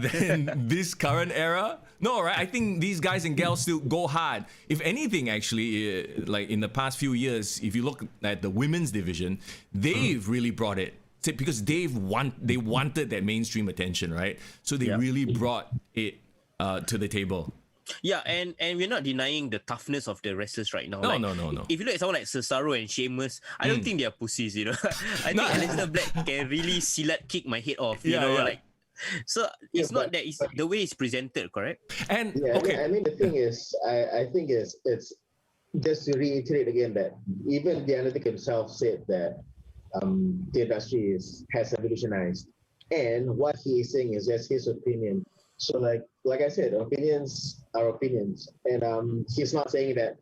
than this current era. No, right? I think these guys and gals still go hard. If anything, actually, like in the past few years, if you look at the women's division, they've really brought it. Because they wanted that mainstream attention, right? So they really brought it to the table. Yeah, and we're not denying the toughness of the wrestlers right now. No. If you look at someone like Cesaro and Sheamus, I don't think they are pussies, you know. I think Aleister Black can really silat kick my head off, you know, like. So it's not that it's the way it's presented, correct? And I mean the thing is, I think it's just to reiterate again that even the Undertaker himself said that the industry has evolutionized, and what he is saying is just his opinion. So like I said, opinions are opinions, and he's not saying that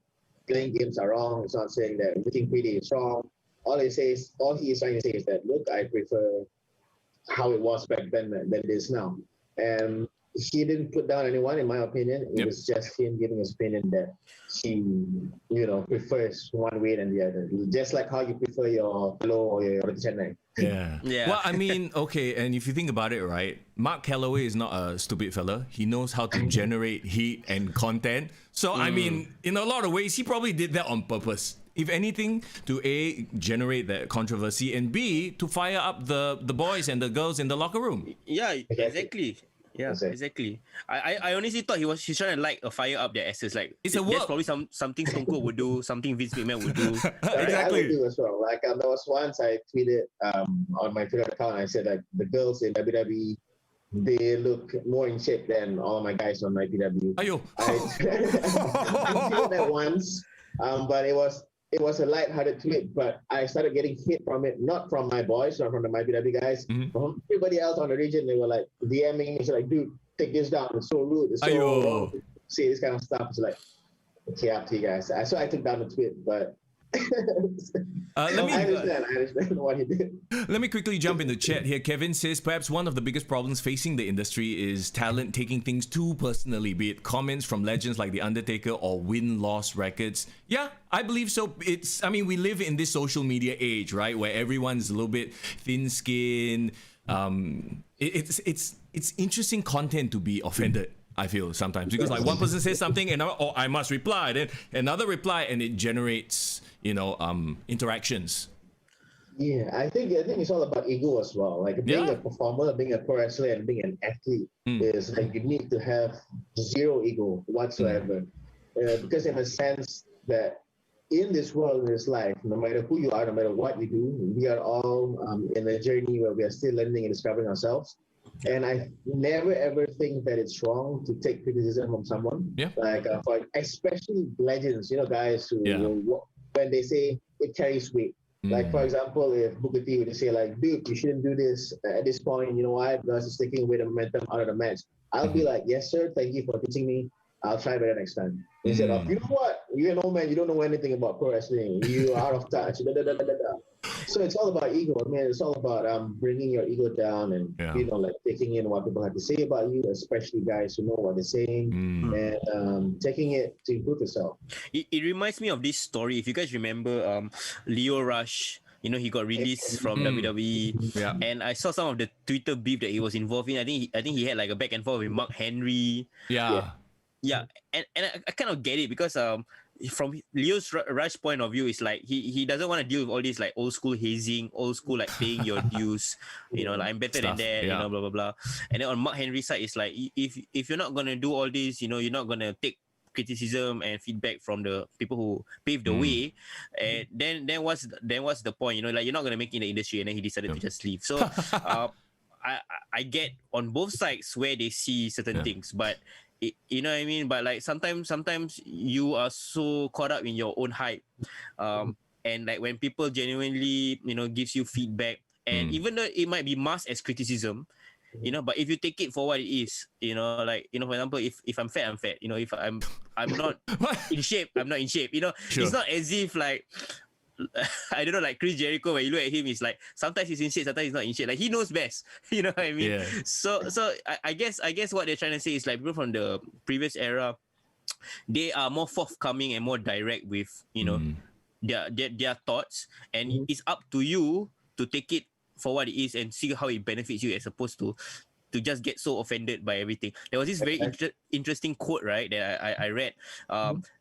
playing games are wrong. He's not saying that looking pretty is wrong. All he is trying to say is that, look, I prefer how it was back then than it is now. And he didn't put down anyone, in my opinion. It was just him giving his opinion that he, prefers one way than the other. Just like how you prefer your Hello or your Chennai. Yeah. Well, I mean, okay, and if you think about it, right, Mark Calloway is not a stupid fella. He knows how to generate heat and content. So, I mean, in a lot of ways, he probably did that on purpose. If anything, to A, generate that controversy, and B, to fire up the boys and the girls in the locker room. Yeah, exactly. Yeah, exactly. I honestly thought he's trying to a fire up their asses. Like, it's a work. That's probably something Stone Cold would do, something Vince McMahon would do. Exactly. I would do as well. Like there was once I tweeted on my Twitter account, I said like the girls in WWE, they look more in shape than all my guys on IPW. Ayo. I did that once, but it was a light-hearted tweet, but I started getting hit from it, not from my boys, not from the MyPW guys, from everybody else on the region. They were like DMing me, like, dude, take this down. It's so rude. It's so wrong to say this kind of stuff. It's like, okay, up to you guys. So I took down the tweet, but I understand what he did. Let me quickly jump in the chat here. Kevin says, perhaps one of the biggest problems facing the industry is talent taking things too personally, be it comments from legends like The Undertaker or win-loss records. Yeah, I believe so. We live in this social media age, right, where everyone's a little bit thin-skinned. It's interesting content to be offended, I feel, sometimes, because like one person says something and I must reply, then another reply, and it generates interactions. Yeah, I think it's all about ego as well. Like being a performer, being a pro wrestler, and being an athlete is like you need to have zero ego whatsoever, because in a sense that in this world, in this life, no matter who you are, no matter what you do, we are all in a journey where we are still learning and discovering ourselves. And I never ever think that it's wrong to take criticism from someone. Yeah. Like for especially legends, guys who when they say it carries weight. Like for example, if Booker T would say like, dude, you shouldn't do this at this point. You know why? Because it's taking away the momentum out of the match. I'll be like, yes, sir. Thank you for teaching me. I'll try better next time. Instead of, you know what? You're an old man. You don't know anything about pro wrestling. You are out of touch. So it's all about ego. I mean, it's all about bringing your ego down and like taking in what people have to say about you, especially guys who know what they're saying, and taking it to improve yourself. It reminds me of this story. If you guys remember, Leo Rush. He got released from WWE, and I saw some of the Twitter beef that he was involved in. I think he had like a back and forth with Mark Henry. Yeah, and I kind of get it because from Leo's Rush point of view, it's like he doesn't want to deal with all this like old school hazing, old school like paying your dues, like I'm better than that, blah blah blah. And then on Mark Henry's side, it's like if you're not gonna do all this, you're not gonna take criticism and feedback from the people who paved the way, and then what's the point? Like you're not gonna make it in the industry, and then he decided to just leave. So I get on both sides where they see certain things, but you know what I mean? But like sometimes you are so caught up in your own hype, and like when people genuinely gives you feedback, and even though it might be masked as criticism, but if you take it for what it is, like for example, if I'm fat, I'm fat. If I'm not in shape, I'm not in shape. Sure. It's not as if like I don't know, like Chris Jericho, when you look at him, it's like sometimes he's in shape, sometimes he's not in shape. Like he knows best. You know what I mean? Yeah. So I guess what they're trying to say is like people from the previous era, they are more forthcoming and more direct with their thoughts, and it's up to you to take it for what it is and see how it benefits you, as opposed to just get so offended by everything. There was this very interesting quote, right, that I read.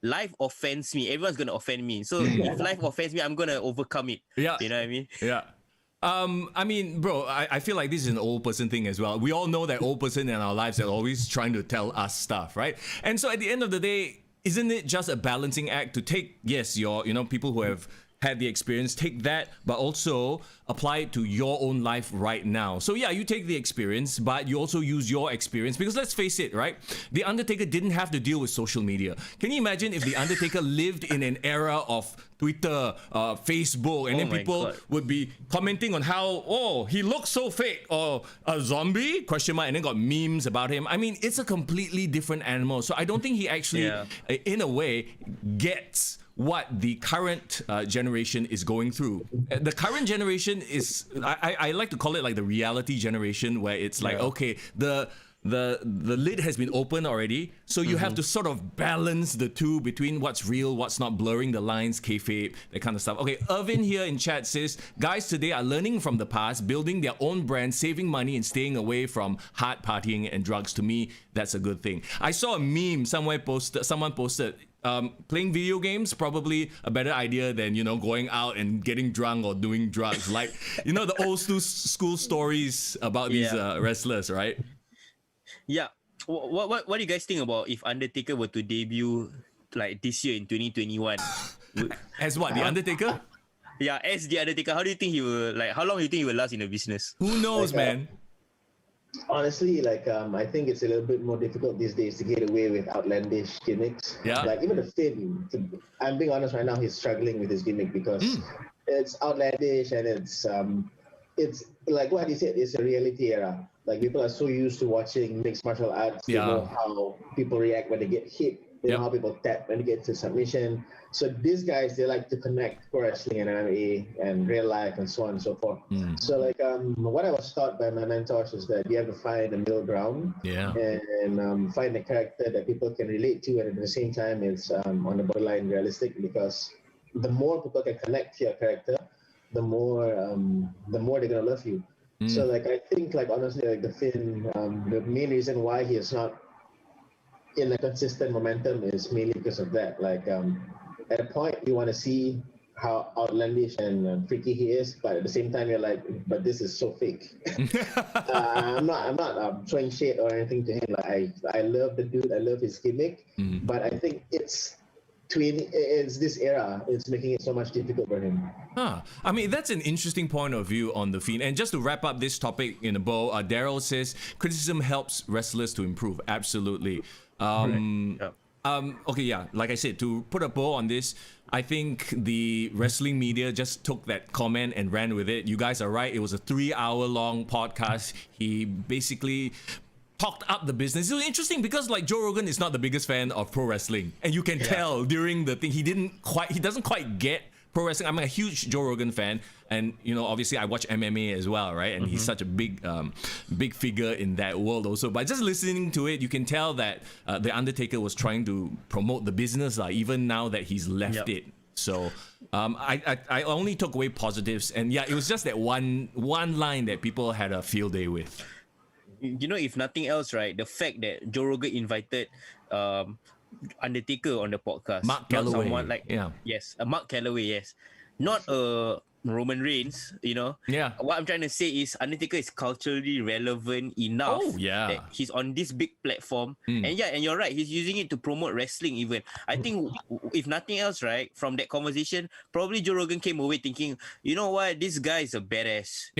Life offends me. Everyone's going to offend me. So if life offends me, I'm going to overcome it. Yeah. You know what I mean? Yeah. I mean, bro, I feel like this is an old person thing as well. We all know that old person in our lives are always trying to tell us stuff, right? And so at the end of the day, isn't it just a balancing act to take, yes, your, people who have had the experience, take that, but also apply it to your own life right now. So yeah, you take the experience, but you also use your experience, because let's face it, right? The Undertaker didn't have to deal with social media. Can you imagine if The Undertaker lived in an era of Twitter, Facebook, and then people would be commenting on how, oh, he looks so fake, or a zombie, ? And then got memes about him. I mean, it's a completely different animal. So I don't think he actually, in a way, gets what the current generation is going through. The current generation is, I like to call it like the reality generation, where it's like, okay, the lid has been opened already, so you have to sort of balance the two between what's real, what's not, blurring the lines, kayfabe, that kind of stuff. Okay, Irvin here in chat says, guys today are learning from the past, building their own brand, saving money, and staying away from hard partying and drugs. To me, that's a good thing. I saw a meme someone posted, playing video games probably a better idea than going out and getting drunk or doing drugs, like the old school stories about these wrestlers, right? Yeah. What do you guys think about if Undertaker were to debut like this year in 2021? As what, The Undertaker? Yeah, as The Undertaker. How do you think he will, like, how long do you think he will last in the business? Who knows, man? Honestly, I think it's a little bit more difficult these days to get away with outlandish gimmicks. Yeah. Like even the Finn, I'm being honest right now, he's struggling with his gimmick because it's outlandish and it's like what he said, it's a reality era. Like people are so used to watching mixed martial arts, they know how people react when they get hit. They know how people tap when they get to submission. So these guys, they like to connect pro wrestling and MMA and real life and so on and so forth. So what I was taught by my mentors is that you have to find a middle ground and find a character that people can relate to, and at the same time it's on the borderline realistic, because the more people can connect to your character, the more they're gonna love you. So I think honestly the Finn, the main reason why he is not in a consistent momentum is mainly because of that. At a point you want to see how outlandish and freaky he is, but at the same time you're like, but this is so fake. I'm not throwing shade or anything to him. I love the dude, I love his gimmick, but I think it's this era, it's making it so much difficult for him. I mean, that's an interesting point of view on the Fiend. And just to wrap up this topic in a bow, Daryl says criticism helps wrestlers to improve. Absolutely. Okay, yeah, like I said, to put a bow on this, I think the wrestling media just took that comment and ran with it. You guys are right. It was a 3-hour-long podcast. He basically talked up the business. It was interesting because Joe Rogan is not the biggest fan of pro wrestling, and you can tell during the thing he doesn't quite get pro wrestling. I'm a huge Joe Rogan fan, and obviously I watch MMA as well, right? And he's such a big figure in that world also. But just listening to it, you can tell that the Undertaker was trying to promote the business, even now that he's left it. So I only took away positives, and it was just that one line that people had a field day with. If nothing else, right, the fact that Joe Rogan invited Undertaker on the podcast, Mark Calloway, Mark Calloway, yes, not Roman Reigns, What I'm trying to say is Undertaker is culturally relevant enough that he's on this big platform, and you're right, he's using it to promote wrestling even. I think if nothing else, right, from that conversation, probably Joe Rogan came away thinking, you know what, this guy is a badass.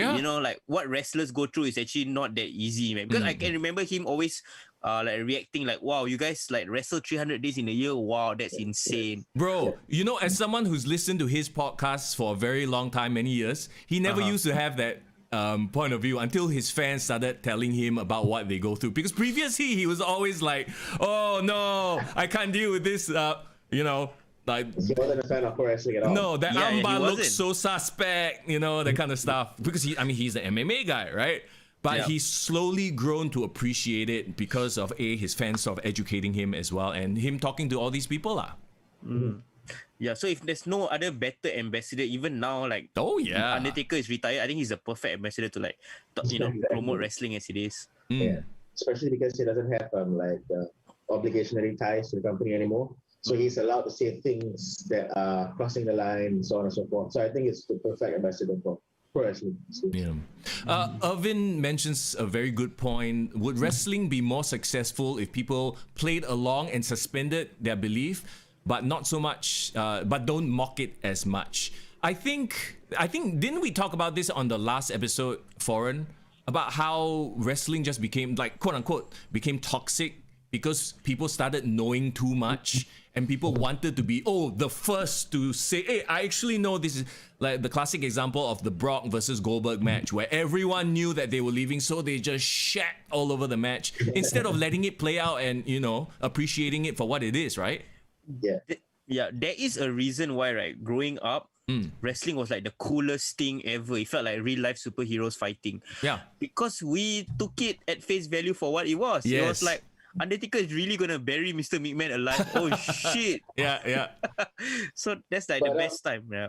What wrestlers go through is actually not that easy, man, because I can remember him always reacting wow, you guys wrestle 300 days in a year. Wow, that's insane. Bro, as someone who's listened to his podcasts for a very long time, many years, he never used to have that point of view until his fans started telling him about what they go through. Because previously he was always like, oh no, I can't deal with this, He wasn't a fan of pro wrestling at all. No, that armbar looks so suspect, that kind of stuff. Because he's the MMA guy, right? But he's slowly grown to appreciate it because of his fans sort of educating him as well, and him talking to all these people. Yeah, so if there's no other better ambassador, even now, like Oh yeah. Undertaker is retired, I think he's the perfect ambassador to like, promote wrestling as it is. Yeah, especially because he doesn't have obligationary ties to the company anymore. So he's allowed to say things that are crossing the line, so on and so forth. So I think it's the perfect ambassador for wrestling. Yeah. Irvin mentions a very good point. Would wrestling be more successful if people played along and suspended their belief, but not so much, but don't mock it as much? I think, didn't we talk about this on the last episode, Foreign, about how wrestling just became, like, quote unquote, became toxic because people started knowing too much and people wanted to be, the first to say, hey, I actually know this is like the classic example of the Brock versus Goldberg match where everyone knew that they were leaving, so they just shat all over the match instead of letting it play out and, appreciating it for what it is, right? Yeah. Yeah, there is a reason why, right? Growing up, wrestling was like the coolest thing ever. It felt like real life superheroes fighting. Yeah. Because we took it at face value for what it was. Yes. It was like, Undertaker is really gonna bury Mr. McMahon alive. Oh shit. Yeah. So that's like the best time. Yeah.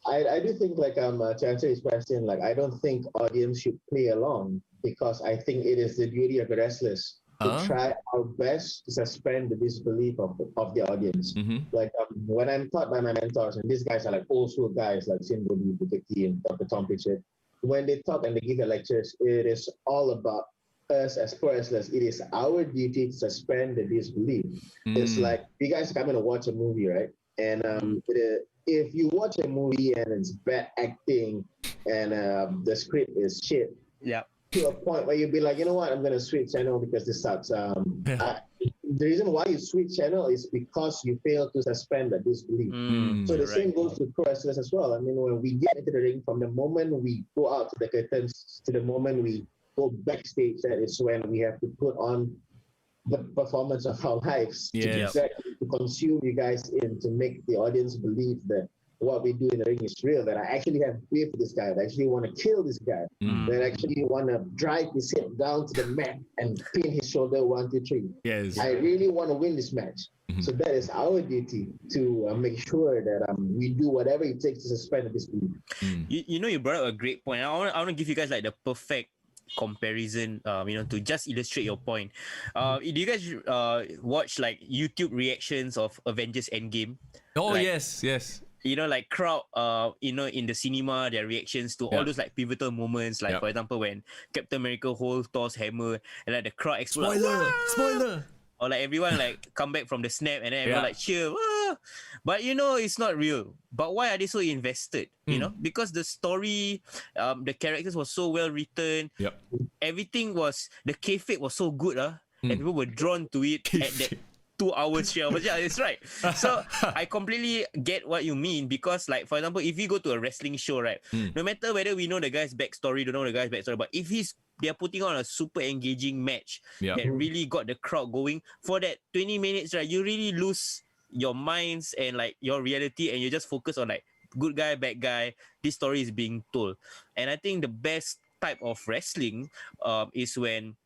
I do think to answer his question, I don't think audience should play along because I think it is the duty of the wrestlers to try our best to suspend the disbelief of the audience. When I'm taught by my mentors, and these guys are like old school guys like Sin Bodhi, Booker T, and Dr. Tom Pritchard, when they talk and they give their lectures, it is all about us as pro wrestlers. It is our duty to suspend the disbelief. It's like you guys are coming to watch a movie, right? And if you watch a movie and it's bad acting and the script is shit, yeah, to a point where you'll be like, you know what, I'm gonna switch channel because this sucks. The reason why you switch channel is because you fail to suspend the disbelief. So the same goes to pro wrestlers as well. I mean, when we get into the ring, from the moment we go out to the curtains to the moment we go backstage, that is when we have to put on the performance of our lives to consume you guys in, to make the audience believe that what we do in the ring is real, that I actually have beef with this guy, that I actually want to kill this guy, that I actually want to drive his head down to the mat and pin his shoulder 1, 2, 3. Yes. I really want to win this match. So that is our duty to make sure that we do whatever it takes to suspend the disbelief. You brought up a great point. I want to give you guys like the perfect comparison, to just illustrate your point. Do you guys watch like YouTube reactions of Avengers Endgame? Oh, like, yes. Like crowd, in the cinema, their reactions to all those like pivotal moments, like for example when Captain America holds Thor's hammer and like the crowd explodes. Spoiler. Or like everyone like come back from the snap and then everyone like cheer. But it's not real. But why are they so invested? Because the story, the characters were so well written. Yep. Everything was, the kayfabe was so good, and people were drawn to it at that 2 hours straight. Yeah, it's right. So I completely get what you mean because, like, for example, if you go to a wrestling show, right, no matter whether we know the guy's backstory, don't know the guy's backstory, but if they're putting on a super engaging match that really got the crowd going for that 20 minutes, right, you really lose your minds and like your reality, and you just focus on like good guy, bad guy. This story is being told, and I think the best type of wrestling is when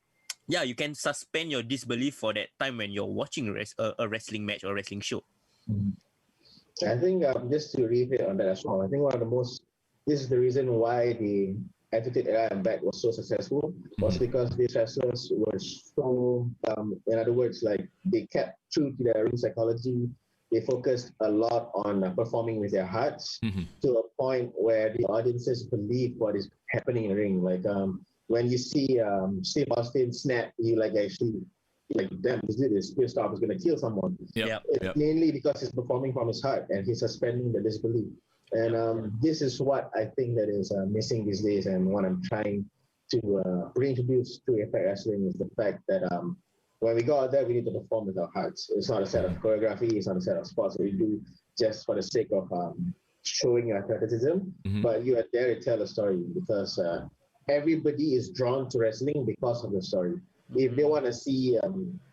you can suspend your disbelief for that time when you're watching a wrestling match or wrestling show. I think just to reiterate on that as well, I think this is the reason why the Attitude Era and back was so successful, was because these wrestlers were so, in other words, like they kept true to their ring psychology. They focused a lot on performing with their hearts to a point where the audiences believe what is happening in the ring. Like when you see Steve Austin snap, you actually damn, this dude is pissed off, he's going to kill someone. It's mainly because he's performing from his heart and he's suspending the disbelief. And this is what I think that is missing these days, and what I'm trying to reintroduce to APAC Wrestling is the fact that when we go out there, we need to perform with our hearts. It's not a set of choreography, it's not a set of spots that we do just for the sake of showing your athleticism, but you are there to tell a story because everybody is drawn to wrestling because of the story. If they want to see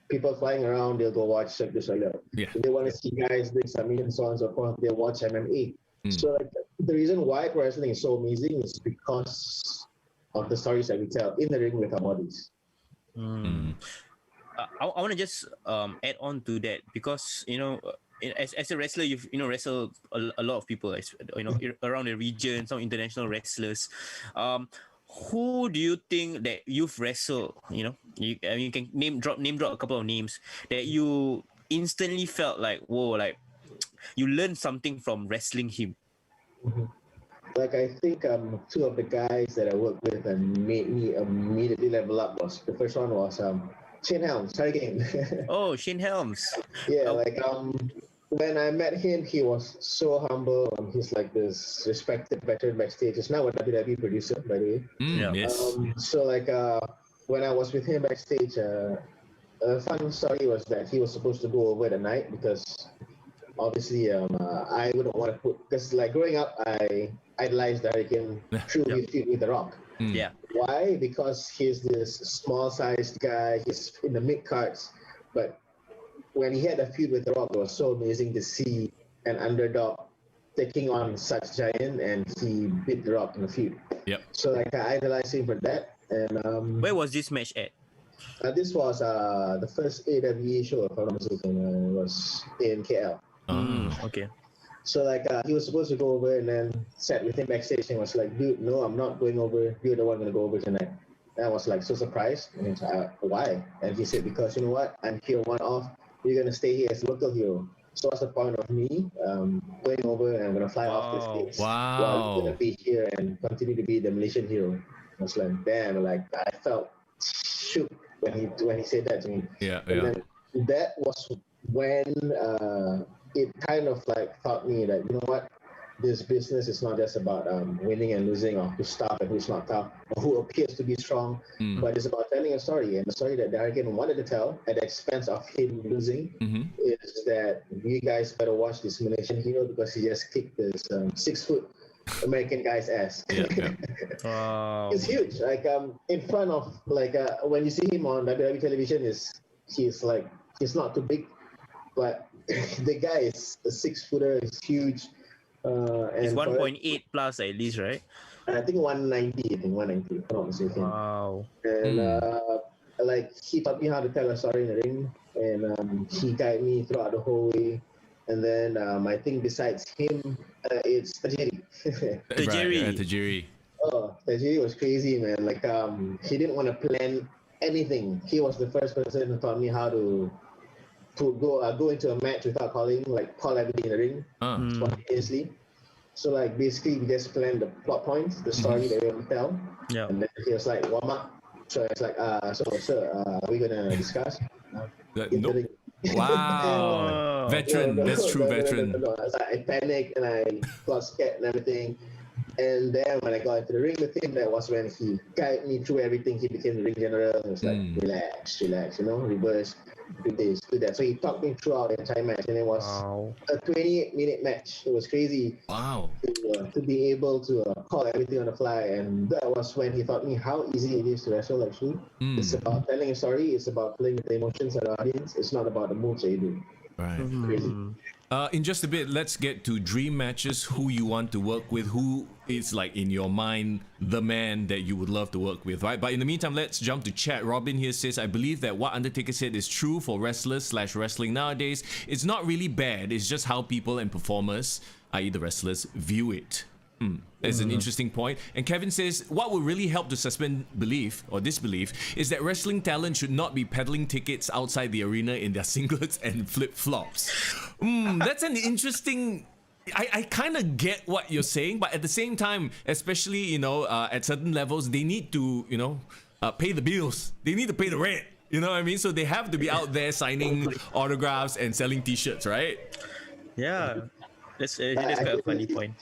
people flying around, they'll go watch Cirque du Soleil. If they want to see guys doing submission, so on and so forth, they'll watch MMA. So the reason why pro wrestling is so amazing is because of the stories that we tell in the ring with our bodies. I want to just add on to that because as a wrestler, you've wrestled a lot of people, around the region, some international wrestlers. Who do you think that you've wrestled? You can name drop a couple of names that you instantly felt like, whoa, like you learned something from wrestling him. Like I think two of the guys that I worked with and made me immediately level up was the first one was Shane Helms, try again. Oh, Shane Helms. Yeah, when I met him, he was so humble. He's like this respected veteran backstage. He's now a WWE producer, by the way. Yes. So when I was with him backstage, a fun story was that he was supposed to go over the night because obviously I wouldn't want to because like growing up, I idolized the Hurricane through his feud with The Rock. Yeah. Why? Because he's this small-sized guy. He's in the mid-cards, but when he had a feud with The Rock, it was so amazing to see an underdog taking on such giant, and he beat The Rock in the feud. Yep. So I idolized him for that. And Where was this match at? this was the first AWE show, if I'm not mistaken. It was in KL. Okay. So he was supposed to go over and then sat with him backstage and was like, dude, no, I'm not going over. You're the one going to go over tonight. And I was like so surprised. And he's like, why? And he said, because you know what? I'm here one-off. You're going to stay here as a local hero. So what's the point of me going over and I'm going to fly off the States? Wow. While you're going to be here and continue to be the Malaysian hero. I was like, damn, I felt shook when he said that to me. Yeah. And then that was when it kind of taught me that, you know what, this business is not just about winning and losing, or who's tough and who's not tough, or who appears to be strong, but it's about telling a story. And the story that the Hurricane wanted to tell at the expense of him losing is that you guys better watch this Malaysian hero because he just kicked this 6-foot American guy's ass. Wow. It's huge. In front of when you see him on WWE television, he's not too big, but the guy is a 6-footer. He's huge. It's 1.8 plus at least, right? I think 190. If I'm not mistaken. Wow. And he taught me how to tell a story in the ring, and he guided me throughout the whole way. And then I think besides him, it's Tajiri. Tajiri. Oh, Tajiri was crazy, man. He didn't want to plan anything. He was the first person who taught me how to go into a match without calling, call everything in the ring spontaneously. So basically we just planned the plot points, the story that we want to tell. Yeah. And then he was like, warm up. So it's like, sir, are we gonna discuss? Nope. Wow. Veteran. That's true, veteran. No. I panicked and I got scared and everything. And then when I got into the ring with him, that was when he guided me through everything. He became the ring general. It was like, relax, reverse, do this, do that. So he talked me throughout the entire match, and it was a 28-minute match. It was crazy. Wow. To be able to call everything on the fly, and that was when he taught me how easy it is to wrestle. Actually, it's about telling a story. It's about playing with the emotions of the audience. It's not about the moves that you do. Right. Crazy. In just a bit, let's get to dream matches, who you want to work with, who is in your mind the man that you would love to work with, right? But in the meantime, let's jump to chat. Robin here says, I believe that what Undertaker said is true for wrestlers/wrestling nowadays. It's not really bad, it's just how people and performers, i.e. the wrestlers, view it. That's an interesting point. And Kevin says, what would really help to suspend belief or disbelief is that wrestling talent should not be peddling tickets outside the arena in their singlets and flip-flops. That's an interesting... I kind of get what you're saying, but at the same time, especially, at certain levels, they need to, pay the bills. They need to pay the rent. You know what I mean? So they have to be out there signing autographs and selling t-shirts, right? Yeah. That's quite a funny point.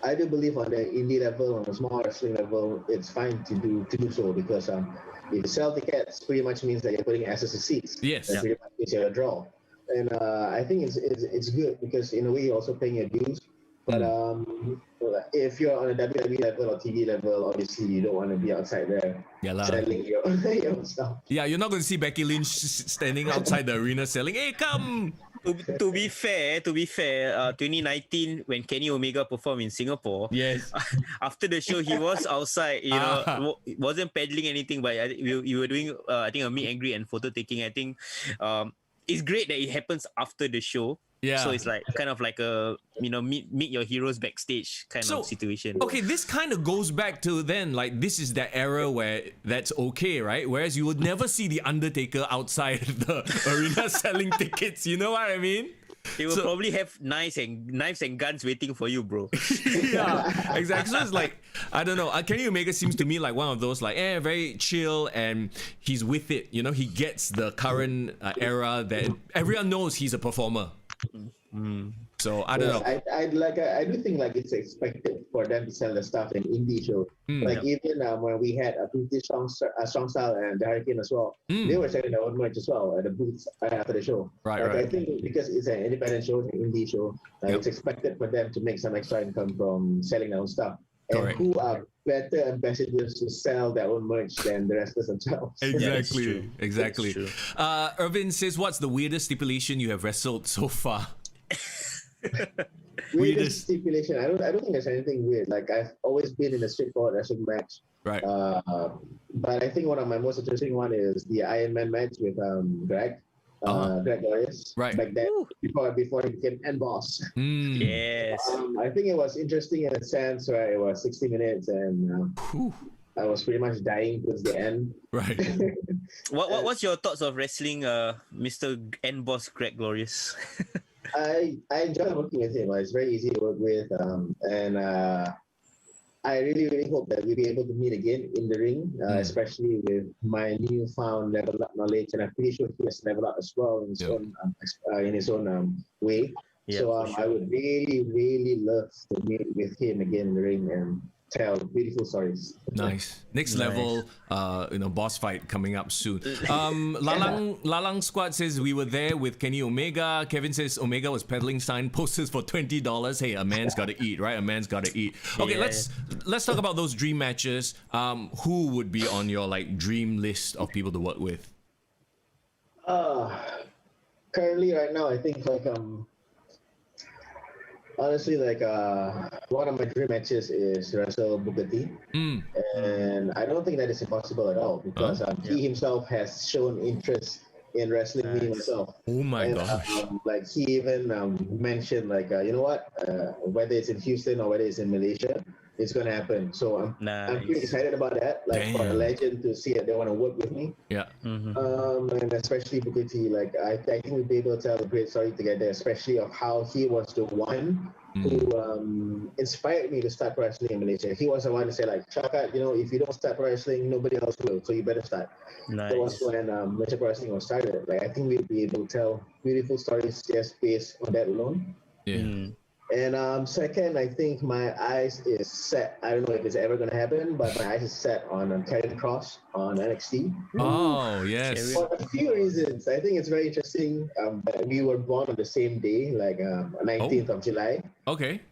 I do believe on the indie level, on the small wrestling level, it's fine to do so because if you sell tickets, pretty much means that you're putting asses in seats. Yes. That pretty much means you're a draw. And I think it's good because in a way you're also paying your dues. But if you're on a WWE level or TV level, obviously you don't want to be outside there selling your own stuff. Yeah, you're not going to see Becky Lynch standing outside the arena selling, hey, come! To be fair, 2019 when Kenny Omega performed in Singapore, yes, after the show he was outside, wasn't peddling anything, but you were doing I think a meet and greet and photo taking. I think it's great that it happens after the show. Yeah. So it's like kind of like a meet your heroes backstage kind of situation. Okay, this kind of goes back to then, like, this is that era where that's okay, right? Whereas you would never see the Undertaker outside the arena selling tickets. You know what I mean? They will probably have knives and guns waiting for you, bro. Yeah, exactly. So it's like, I don't know. Kenny Omega seems to me like one of those like, very chill, and he's with it. You know, he gets the current era that everyone knows he's a performer. So I don't know. I do think like it's expected for them to sell the stuff in indie shows. Even when we had a British Strong Style and the Hurricane as well, they were selling their own merch as well at the booths after the show. Right. I think because it's an independent show, an indie show, it's expected for them to make some extra income from selling their own stuff. Correct. And who are better ambassadors to sell their own merch than the wrestlers themselves? Exactly. Exactly. Irvin says, "What's the weirdest stipulation you have wrestled so far?" Weirdest stipulation. I don't think there's anything weird. Like I've always been in a straightforward wrestling match. Right. But I think one of my most interesting one is the Iron Man match with Greg. Greg Glorious. Right. Back then, before he became end boss. Yes. I think it was interesting in a sense where it was 60 minutes and I was pretty much dying towards the end. Right. What's your thoughts of wrestling, Mr. End Boss Greg Glorious? I enjoy working with him. It's very easy to work with, and I really hope that we'll be able to meet again in the ring, especially with my newfound level up knowledge, and I'm pretty sure he has leveled up as well in his own way. Yeah, so for sure. I would really love to meet with him again in the ring and tell beautiful stories. Nice. Next level, boss fight coming up soon. Lalang Squad says we were there with Kenny Omega. Kevin says Omega was peddling sign posters for $20. Hey, a man's got to eat, right? A man's got to eat. Okay, let's talk about those dream matches. Who would be on your like dream list of people to work with? Currently, right now, I think like honestly, like one of my dream matches is wrestle Booker T, and I don't think that is impossible at all because he himself has shown interest in wrestling me myself. Oh my gosh! Like he even mentioned like you know what, whether it's in Houston or whether it's in Malaysia, it's gonna happen. So I'm pretty excited about that. Like for a legend to see that they want to work with me. Yeah. And especially Booker T, like I think we'll be able to tell a great story together, especially of how he was the one who inspired me to start wrestling in Malaysia. He was the one to say like, Shaukat, if you don't start wrestling, nobody else will, so you better start. Nice. That was when Malaysia wrestling was started. Like I think we'll be able to tell beautiful stories just based on that alone. Yeah. And second, I think my eyes is set. I don't know if it's ever going to happen, but my eyes is set on Karrion Kross on NXT. Oh, yes. For a few reasons. I think it's very interesting that we were born on the same day, like 19th of July. Okay.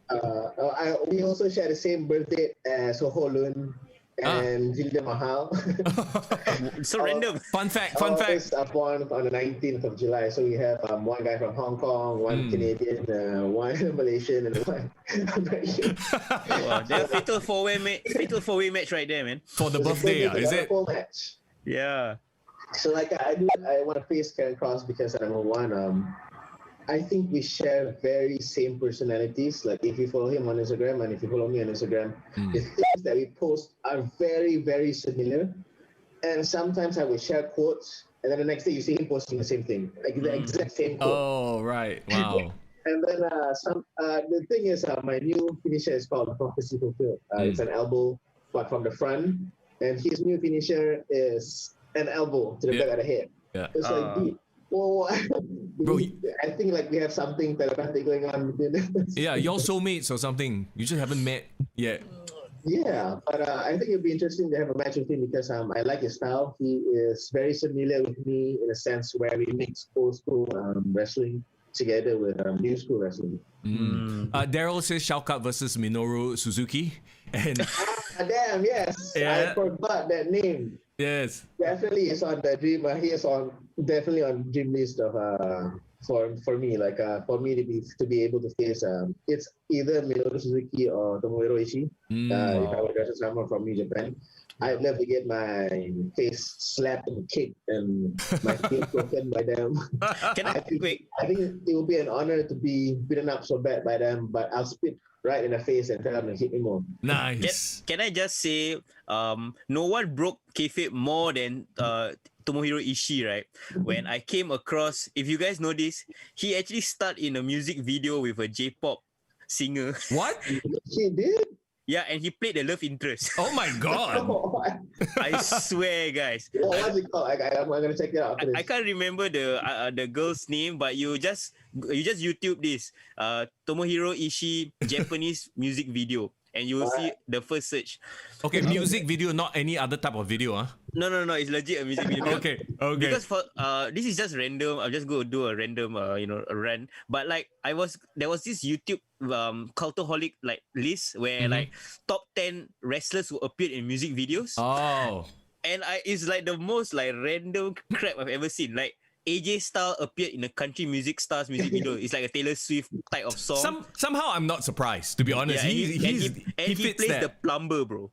We also share the same birthday as Ho Ho Lun and Jinder Mahal. So random. Fun fact. Born on the 19th of July. So we have one guy from Hong Kong, one Canadian, one Malaysian, and one American. Wow, they're fatal four-way match right there, man. For the birthday, is it? Match. Yeah. So like I want to face Karrion Kross because number one, I think we share very same personalities. Like if you follow him on Instagram and if you follow me on Instagram, the things that we post are very, very similar. And sometimes I will share quotes, and then the next day you see him posting the same thing, like the exact same quote. Oh, right. Wow. And then the thing is, my new finisher is called Prophecy Fulfilled. It's an elbow, but from the front. And his new finisher is an elbow to the back of the head. Yeah. It's like, dude, bro, I think like we have something telepathic going on between us. Yeah, you're soulmates or something. You just haven't met yet. Yeah, but I think it'd be interesting to have a match with him because I like his style. He is very familiar with me in a sense where we mix old school wrestling together with new school wrestling. Daryl says Shaukat versus Minoru Suzuki. And damn, yes. Yeah. I forgot that name. yes. Definitely is on the dream. He is definitely on dream list of for me. Like for me to be able to face it's either Minoru Suzuki or Tomohiro Ishii. If I would wrestle someone from New Japan. I'd love to get my face slapped and kicked and my feet broken by them. Can I wait? I think it would be an honor to be beaten up so bad by them, but I'll spit right in the face and tell them to hit me more. Nice. Can I just say, no one broke kayfabe more than Tomohiro Ishii, right? When I came across, if you guys know this, he actually starred in a music video with a J-pop singer. What? She did? Yeah, and he played the love interest. Oh my god. I swear, guys. What's it called? I'm going to check it out after this. I can't remember the girl's name, but you just YouTube this Tomohiro Ishii Japanese music video, and you will see the first search. Okay, music video, not any other type of video, huh? No, it's legit a music video. Okay. Because for this is just random. I'll just go do a random a rant. But like there was this YouTube cultaholic like list where like top 10 wrestlers who appeared in music videos. Oh. And it's like the most like random crap I've ever seen. Like AJ Styles appeared in a country music stars music video. It's like a Taylor Swift type of song. Somehow I'm not surprised, to be honest. Yeah, he he fits plays that. the plumber, bro.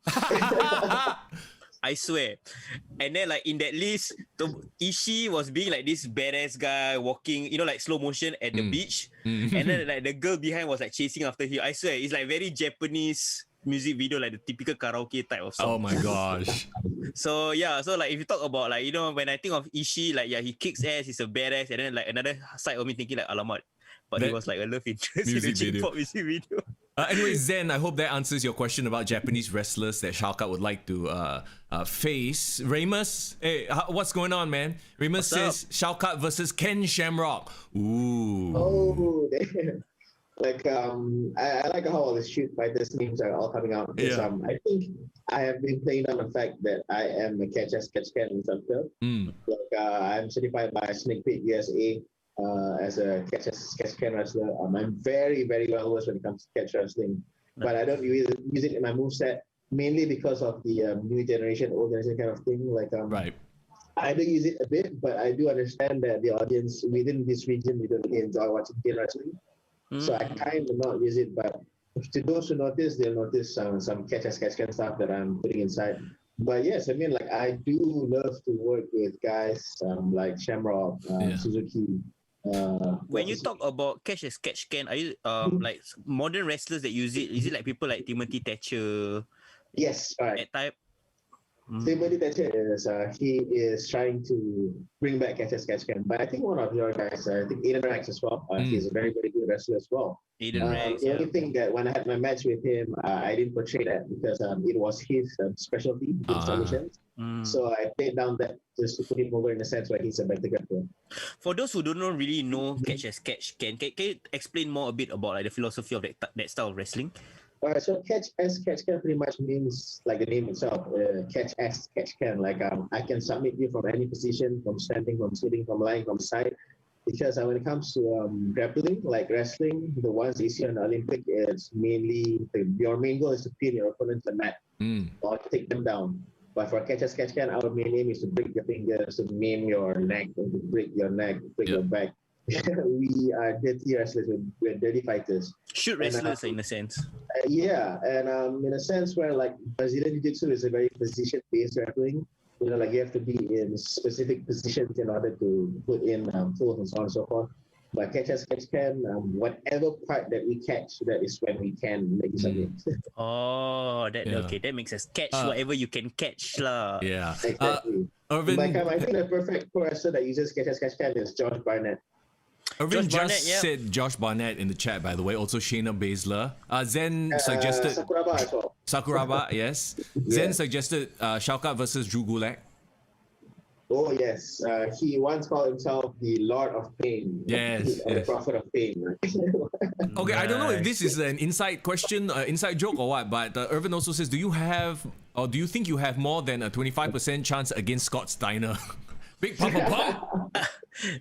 I swear. And then like in that list, Ishii was being like this badass guy walking, like slow motion at the beach. And then like the girl behind was like chasing after him. I swear, it's like very Japanese music video, like the typical karaoke type of song. Oh my gosh. So yeah, so like if you talk about like, when I think of Ishii, like yeah, he kicks ass, he's a badass. And then like another side of me thinking like, alamak. But he was like a love interest in a J-pop music video. Anyway, Zen, I hope that answers your question about Japanese wrestlers that Shaukat would like to face. Ramus, hey, what's going on, man? Ramus says Shaukat versus Ken Shamrock. Ooh. Oh, damn. Like, I like how all the street fighters names are all coming out. Because, I think I have been playing on the fact that I am a catch can instructor. Like, I'm certified by Snake Pit USA. As a catch can wrestler, I'm very, very well versed when it comes to catch wrestling, but I don't use it in my moveset mainly because of the new generation, old generation kind of thing. Like, right. I do use it a bit, but I do understand that the audience within this region, we don't really enjoy watching cane wrestling, so I kind of not use it. But to those who notice, they'll notice some catch can stuff that I'm putting inside. But yes, I mean, like I do love to work with guys like Shamrock, Suzuki. When you talk about catch can, are you like modern wrestlers that use it? Is it like people like Timothy Thatcher? Yes, right. That type. Timothy Thatcher he is trying to bring back catch can, but I think one of your guys, I think Aiden Rex as well. He's a very, very good wrestler as well. Aiden Rex. The only thing that when I had my match with him, I didn't portray that because it was his specialty, his submissions. So I played down that just to put him over in a sense where he's a better grappler. For those who don't really know catch can you explain more a bit about like the philosophy of that style of wrestling? Alright, so catch can pretty much means like the name itself. Catch can. Like I can submit you from any position, from standing, from sitting, from lying, from side. Because when it comes to grappling, like wrestling, the ones you see on the Olympic, it's mainly your main goal is to pin your opponent to the mat or to take them down. But for catch can, our main aim is to break your fingers, to maim your neck, and to break your neck, break your back. We are dirty wrestlers. We're dirty fighters. Shoot wrestlers in a sense. Yeah, and in a sense where like Brazilian Jiu-Jitsu is a very position-based grappling. Like you have to be in specific positions in order to put in pulls and so on and so forth. But catch can, whatever part that we catch, that is when we can make something. Okay, that makes sense. Catch whatever you can catch, lah. Yeah. Exactly. Irvin, Like, I think the perfect wrestler that uses catch can is Josh Barnett. Irvin Josh just Barnett, said Josh Barnett in the chat, by the way. Also Shayna Baszler. Zen suggested Sakuraba as well. Sakuraba, yes. Zen suggested Shaukat versus Drew Gulak. Oh yes, he once called himself the Lord of Pain. Yes, The Prophet of Pain. Okay, I don't know if this is an inside question, inside joke or what, but Irvin also says, do you think you have more than a 25% chance against Scott Steiner? Big pump.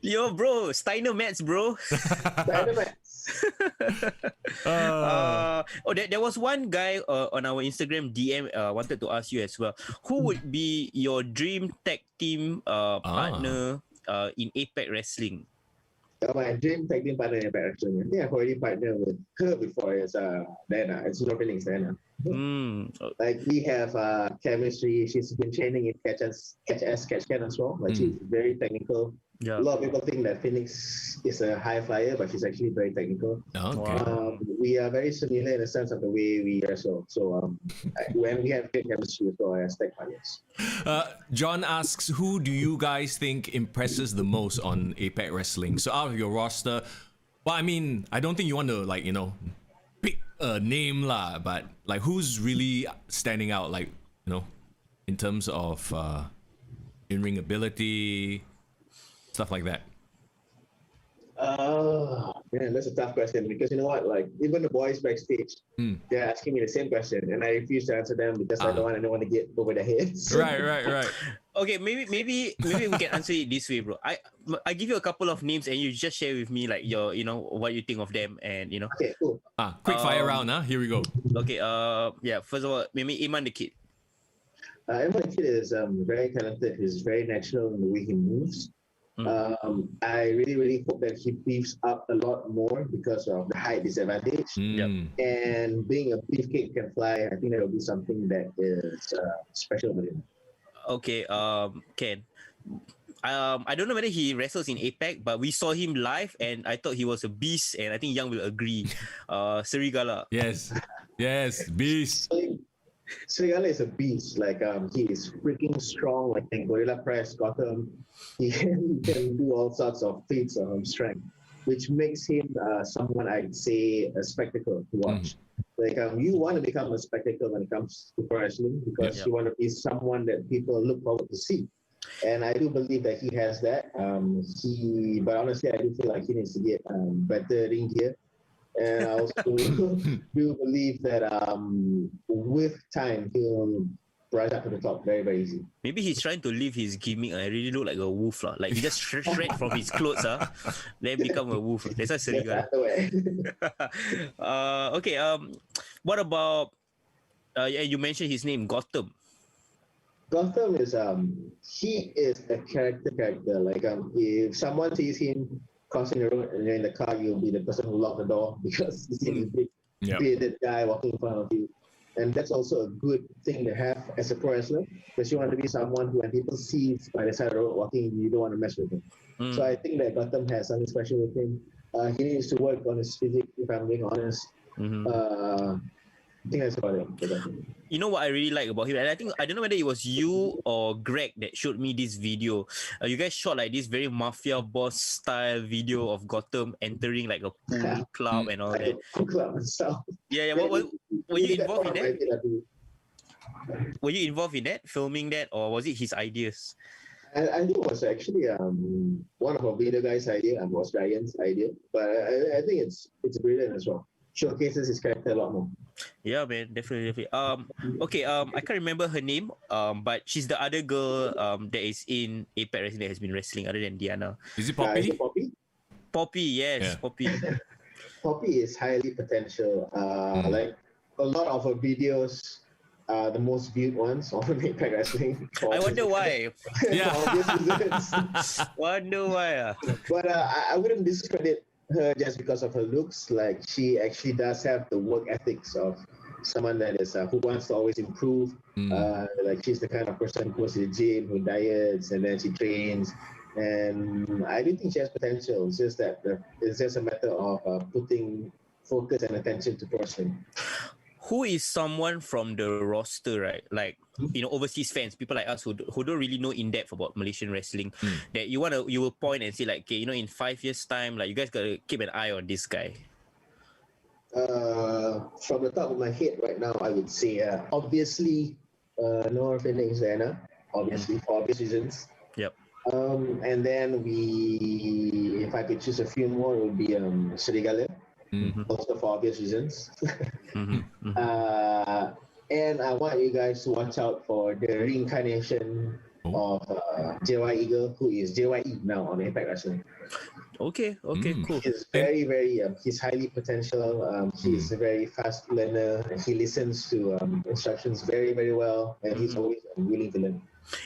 Yo, bro, Steiner Mats, bro. There was one guy on our Instagram DM wanted to ask you as well. Who would be your dream tag team partner in APAC Wrestling? My dream tag team partner in APAC Wrestling. I think I've already partnered with her before. It's Diana. It's no feelings, Diana. Like we have chemistry. She's been training in catch can as well. Like she's very technical. Yeah. A lot of people think that Phoenix is a high flyer, but she's actually very technical. Okay. We are very similar in the sense of the way we wrestle. So when we have good chemistry as well as tag partners. John asks, who do you guys think impresses the most on APAC Wrestling? So out of your roster, well, I mean, I don't think you want to pick a name lah, but like who's really standing out, like, in terms of in-ring ability, stuff like that. Man, that's a tough question because you know what? Like even the boys backstage, they're asking me the same question, and I refuse to answer them because I don't want to get over their heads. Right. Okay, maybe we can answer it this way, bro. I give you a couple of names and you just share with me like your what you think of them and Okay, cool. Quick fire round, Here we go. Okay, first of all, maybe Iman the Kid. Iman the Kid is very talented. He's very natural in the way he moves. I really hope that he beefs up a lot more because of the height disadvantage. And being a beefcake can fly, I think that will be something that is special with him. Okay, Ken. I don't know whether he wrestles in APAC, but we saw him live and I thought he was a beast, and I think Young will agree. Serigala. Yes, beast. Serigala is a beast. Like he is freaking strong. Like in gorilla press, Gotham, he can do all sorts of feats of strength, which makes him someone I'd say a spectacle to watch. Like you want to become a spectacle when it comes to pro wrestling because you want to be someone that people look forward to see. And I do believe that he has that. But honestly, I do feel like he needs to get better ring gear. And I also do believe that with time, he'll rise up to the top very, very easy. Maybe he's trying to leave his gimmick. I really look like a wolf. Like he just shred from his clothes, then become a wolf. That's why Serigala. Okay, what about, you mentioned his name, Gotham. Gotham is, he is a character. Like if someone sees him crossing the road and you're in the car, you'll be the person who locked the door because you see this big bearded guy walking in front of you. And that's also a good thing to have as a pro wrestler because you want to be someone who, when people see by the side of the road walking, you don't want to mess with him. So I think that Gotham has something special with him. He needs to work on his physique, if I'm being honest. I think that's about it. You know what I really like about him? And I don't know whether it was you or Greg that showed me this video. You guys shot like this very mafia boss style video of Gotham entering like a pool club and all that. Club itself. Yeah. Were you involved in that? Were you involved in that, filming that, or was it his ideas? I think it was actually one of our video guys' idea and was Ryan's idea. But I think it's brilliant as well. Showcases his character a lot more. Yeah, man, definitely. Okay, I can't remember her name, but she's the other girl that is in APAC Wrestling that has been wrestling other than Diana. Is it Poppy? Poppy, yes, yeah. Poppy. Poppy is highly potential. Like a lot of her videos are the most viewed ones on APAC Wrestling. I wonder why. Wonder why. But I wouldn't discredit her just because of her looks. Like she actually does have the work ethics of someone that is who wants to always improve. Like she's the kind of person who goes to the gym, who diets, and then she trains. And I do think she has potential. It's just that it's just a matter of putting focus and attention to wrestling. Who is someone from the roster, right? Like, overseas fans, people like us who don't really know in depth about Malaysian wrestling, that you will point and say like, okay, in 5 years time, like you guys gotta keep an eye on this guy. From the top of my head right now, I would say obviously no Phoenix Diana, obviously for obvious reasons. Yep. And then if I could choose a few more, it would be Serigala. Also for obvious reasons. And I want you guys to watch out for the reincarnation of JY Eagle, who is JYE now on APAC Wrestling. Okay, cool. He's very, he's highly potential. He's a very fast learner. He listens to instructions very, very well, and he's always willing to learn.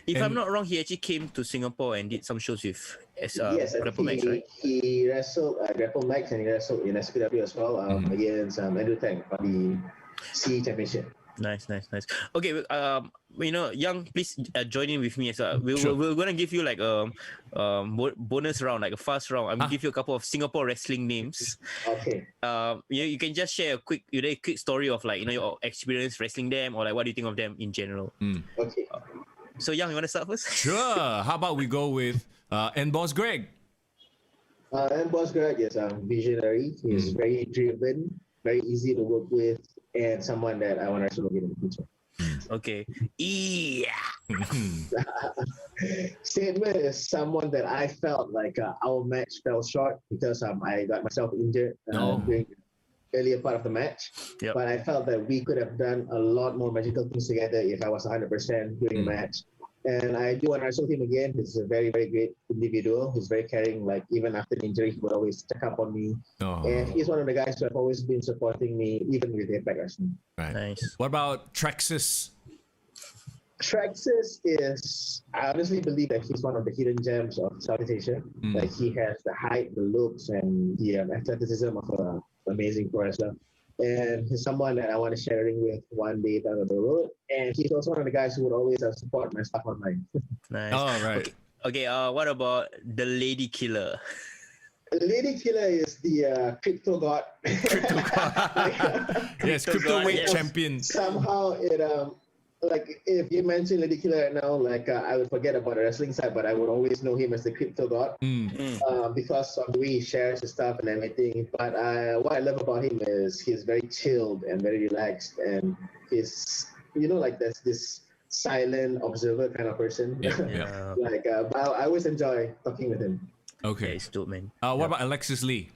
If I'm And- not wrong, he actually came to Singapore and did some shows with Yes, I Grapple think Max, right? he wrestled Grapple Max and he wrestled in SPW as well against Andrew Tang for the C Championship. Nice. Okay, Young, please join in with me as well. Sure. We're gonna give you like a bonus round, like a fast round. I'm gonna give you a couple of Singapore wrestling names. Okay. You can just share a quick story of like your experience wrestling them, or like what do you think of them in general. Okay. So Young, you wanna start first? Sure. How about we go with Boss Greg? And Boss Greg is visionary. He's very driven, very easy to work with, and someone that I want to wrestle with in the future. Okay. Yeah. Statement is someone that I felt like our match fell short because I got myself injured during the earlier part of the match. Yep. But I felt that we could have done a lot more magical things together if I was 100% during the match. And I do want to wrestle him again. He's a very, very great individual. He's very caring. Like, even after the injury, he would always check up on me. And he's one of the guys who have always been supporting me, even with APAC Wrestling. Right. Nice. What about Traxxas? Traxxas is, I honestly believe that he's one of the hidden gems of Southeast Asia. Like, he has the height, the looks, and the athleticism of an amazing pro wrestler. And he's someone that I want to share a ring with one day down the road. And he's also one of the guys who would always support my stuff online. Nice. Oh, right. Okay. What about the Lady Killer? The Lady Killer is the crypto god. Yes, cryptoweight champion. Somehow it like if you mention Lady Killer right now, like I would forget about the wrestling side, but I would always know him as the crypto god because of the way he shares his stuff and everything. But what I love about him is he's very chilled and very relaxed, and he's like there's this silent observer kind of person. Yeah. Like but I always enjoy talking with him. Okay. It's dope, man. What about Alexis Lee?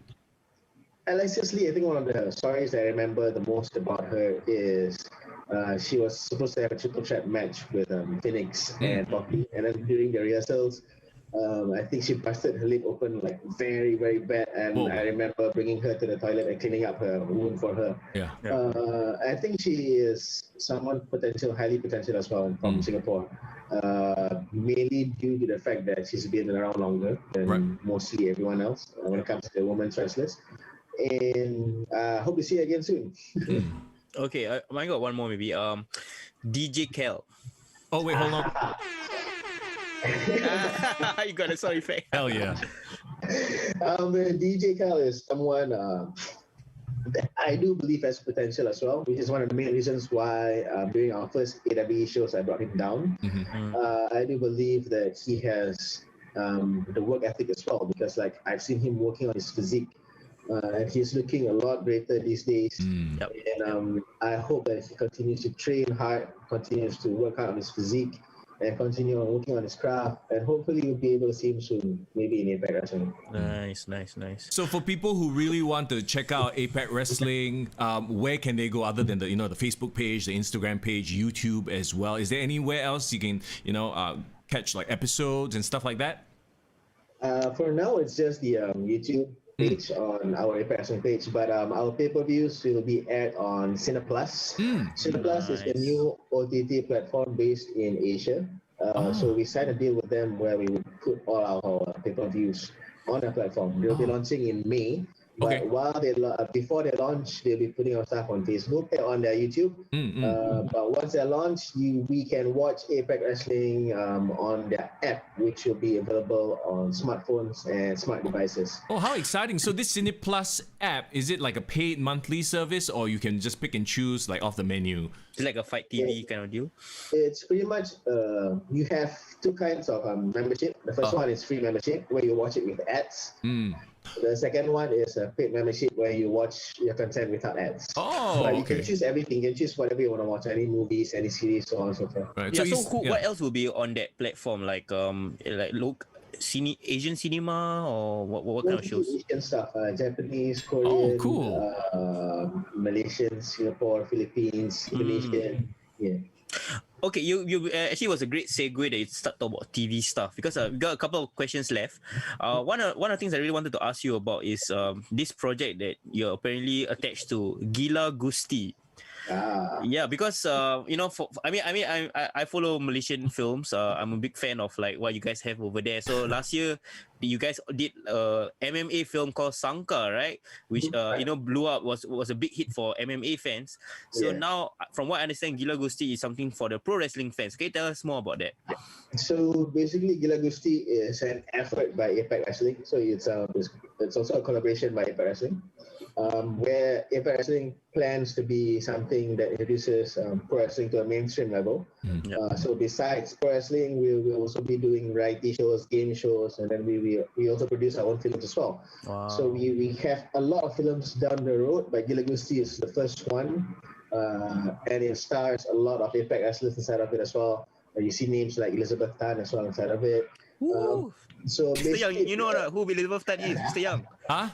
Alexis Lee, I think one of the stories I remember the most about her is she was supposed to have a triple threat match with Phoenix and Poppy, and then during the rehearsals, I think she busted her lip open like very, very bad, and I remember bringing her to the toilet and cleaning up her wound for her. Yeah. I think she is someone highly potential as well from Singapore, mainly due to the fact that she's been around longer than mostly everyone else when it comes to the women's wrestlers. And hope to see you again soon. Okay, I got one more maybe. DJ Kel. Oh, wait, hold on. You got a sound effect. Hell yeah. DJ Kel is someone that I do believe has potential as well, which is one of the main reasons why during our first AWE shows I brought him down. I do believe that he has the work ethic as well, because like I've seen him working on his physique. And he's looking a lot greater these days. Yep. And I hope that he continues to train hard, continues to work hard on his physique, and continue on working on his craft. And hopefully we'll be able to see him soon, maybe in APAC Wrestling. Nice. So for people who really want to check out APAC Wrestling, where can they go other than the Facebook page, the Instagram page, YouTube as well? Is there anywhere else you can catch like episodes and stuff like that? For now, it's just the YouTube page on our APAC Wrestling page, but our pay-per-views will be aired on Cineplus. Cineplus is the new OTT platform based in Asia. So we signed a deal with them where we would put all our pay-per-views on the platform. They'll be launching in May. But before they launch, they'll be putting our stuff on Facebook, on their YouTube. But once they're launched, we can watch APAC Wrestling on their app, which will be available on smartphones and smart devices. Oh, how exciting. So this Cine Plus app, is it like a paid monthly service, or you can just pick and choose like off the menu? It's like a Fight TV kind of deal. It's pretty much, you have two kinds of membership. The first one is free membership, where you watch it with ads. The second one is a paid membership where you watch your content without ads. Oh, you can choose everything. You can choose whatever you want to watch, any movies, any series, so on and so forth. Right. Yeah, what else will be on that platform? Like Asian cinema, or what kind of shows? Asian stuff, Japanese, Korean, cool. Malaysian, Singapore, Philippines, Indonesian. Yeah. Okay, you actually was a great segue that you start talking about TV stuff, because we got a couple of questions left. One of the things I really wanted to ask you about is this project that you're apparently attached to, Gila Gusti. Yeah, because I follow Malaysian films. I'm a big fan of like what you guys have over there. So last year, you guys did a MMA film called Sangka, right? Which blew up, was a big hit for MMA fans. So now, from what I understand, Gila Gusti is something for the pro wrestling fans. Can you tell us more about that? So basically, Gila Gusti is an effort by APAC Wrestling. So it's also a collaboration by APAC Wrestling, where APAC Wrestling plans to be something that introduces pro wrestling to a mainstream level. So besides pro wrestling, we will also be doing variety shows, game shows, and then we also produce our own films as well. Wow. So we have a lot of films down the road, but Gila Gusti is the first one, and it stars a lot of APAC wrestlers inside of it as well. You see names like Elizabeth Tan as well inside of it. So Mr. Young, basically, you know who Elizabeth Tan is, Mr. Young? Huh?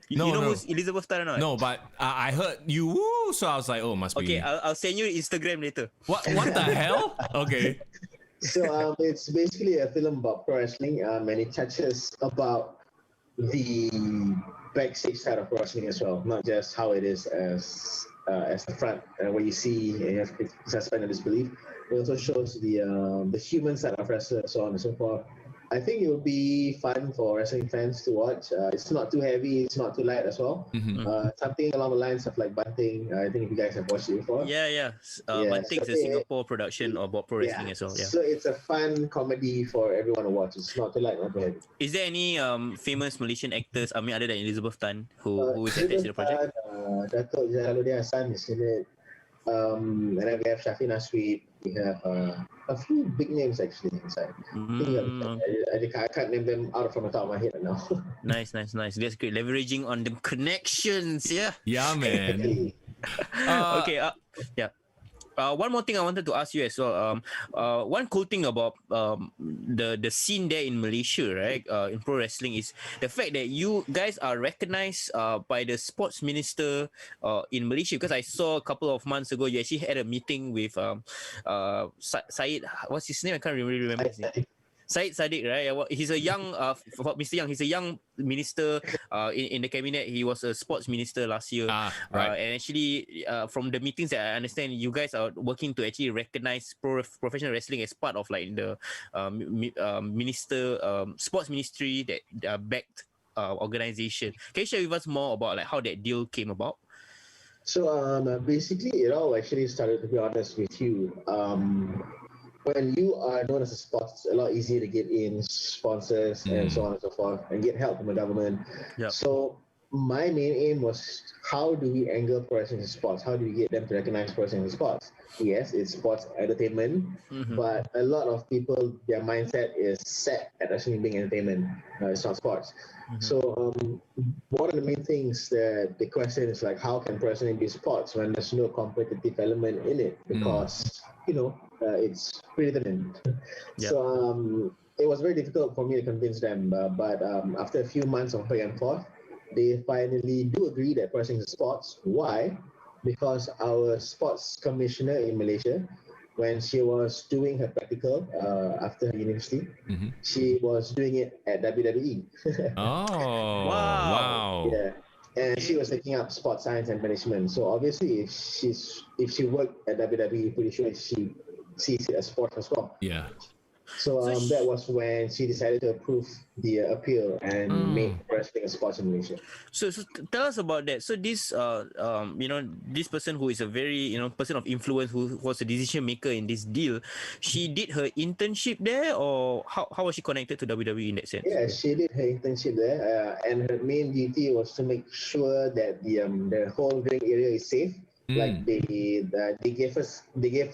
You No, know no. who's Elizabeth Tan or not? No, but I heard you woo, so I was like, oh, must be. Okay, I'll send you Instagram later. What the hell? Okay. So it's basically a film about pro wrestling, and it touches about the backstage side of pro wrestling as well, not just how it is as the front, where you see and you have to suspend your disbelief. It also shows the human side of wrestlers, so on and so forth. I think it will be fun for wrestling fans to watch. It's not too heavy, it's not too light as well. Something along the lines of like Bunting. I think if you guys have watched it before. Yeah. Bunting's a Singapore production about pro wrestling as well. Yeah. So it's a fun comedy for everyone to watch. It's not too light, not too heavy. Is there any famous Malaysian actors, other than Elizabeth Tan, who is attached to the project? Dato' Jalaluddin Hassan is in it. And then we have Shafi Nasri. We have a few big names actually inside. I can't name them out from the top of my head right now. Nice. That's great. Leveraging on the connections, yeah. Yeah, man. Okay. Yeah. One more thing I wanted to ask you as well. One cool thing about the scene there in Malaysia, right, in pro wrestling, is the fact that you guys are recognized by the sports minister in Malaysia. Because I saw a couple of months ago, you actually had a meeting with Syed. What's his name? I can't really remember his name. Syed Saddiq, right? He's a young, Mr. Young, he's a young minister in the cabinet. He was a sports minister last year. Right. And actually, from the meetings that I understand, you guys are working to actually recognize professional wrestling as part of like the sports ministry that backed organization. Can you share with us more about like how that deal came about? So basically, it all actually started, to be honest with you. When you are known as a sport, it's a lot easier to get in sponsors and so on and so forth, and get help from the government. Yep. So my main aim was, how do we angle pro wrestling in sports? How do we get them to recognize pro wrestling in sports? Yes, it's sports entertainment, but a lot of people, their mindset is set at wrestling being entertainment. It's not sports. So one of the main things that the question is like, how can pro wrestling be sports when there's no competitive element in it? Because it's predetermined. Yep. So it was very difficult for me to convince them, but after a few months of back and forth, they finally do agree that pro wrestling is sports. Why? Because our sports commissioner in Malaysia, when she was doing her practical after her university, she was doing it at WWE. Oh, wow. Yeah. And she was taking up sports science and management. So obviously, if she worked at WWE, pretty sure she sees it as sports as well. Yeah. So that was when she decided to approve the appeal and make wrestling a sport in Malaysia. So tell us about that. So this this person who is a very person of influence, who was a decision maker in this deal, she did her internship there, or how was she connected to WWE in that sense? Yeah, she did her internship there, and her main duty was to make sure that the whole ring area is safe. Like they gave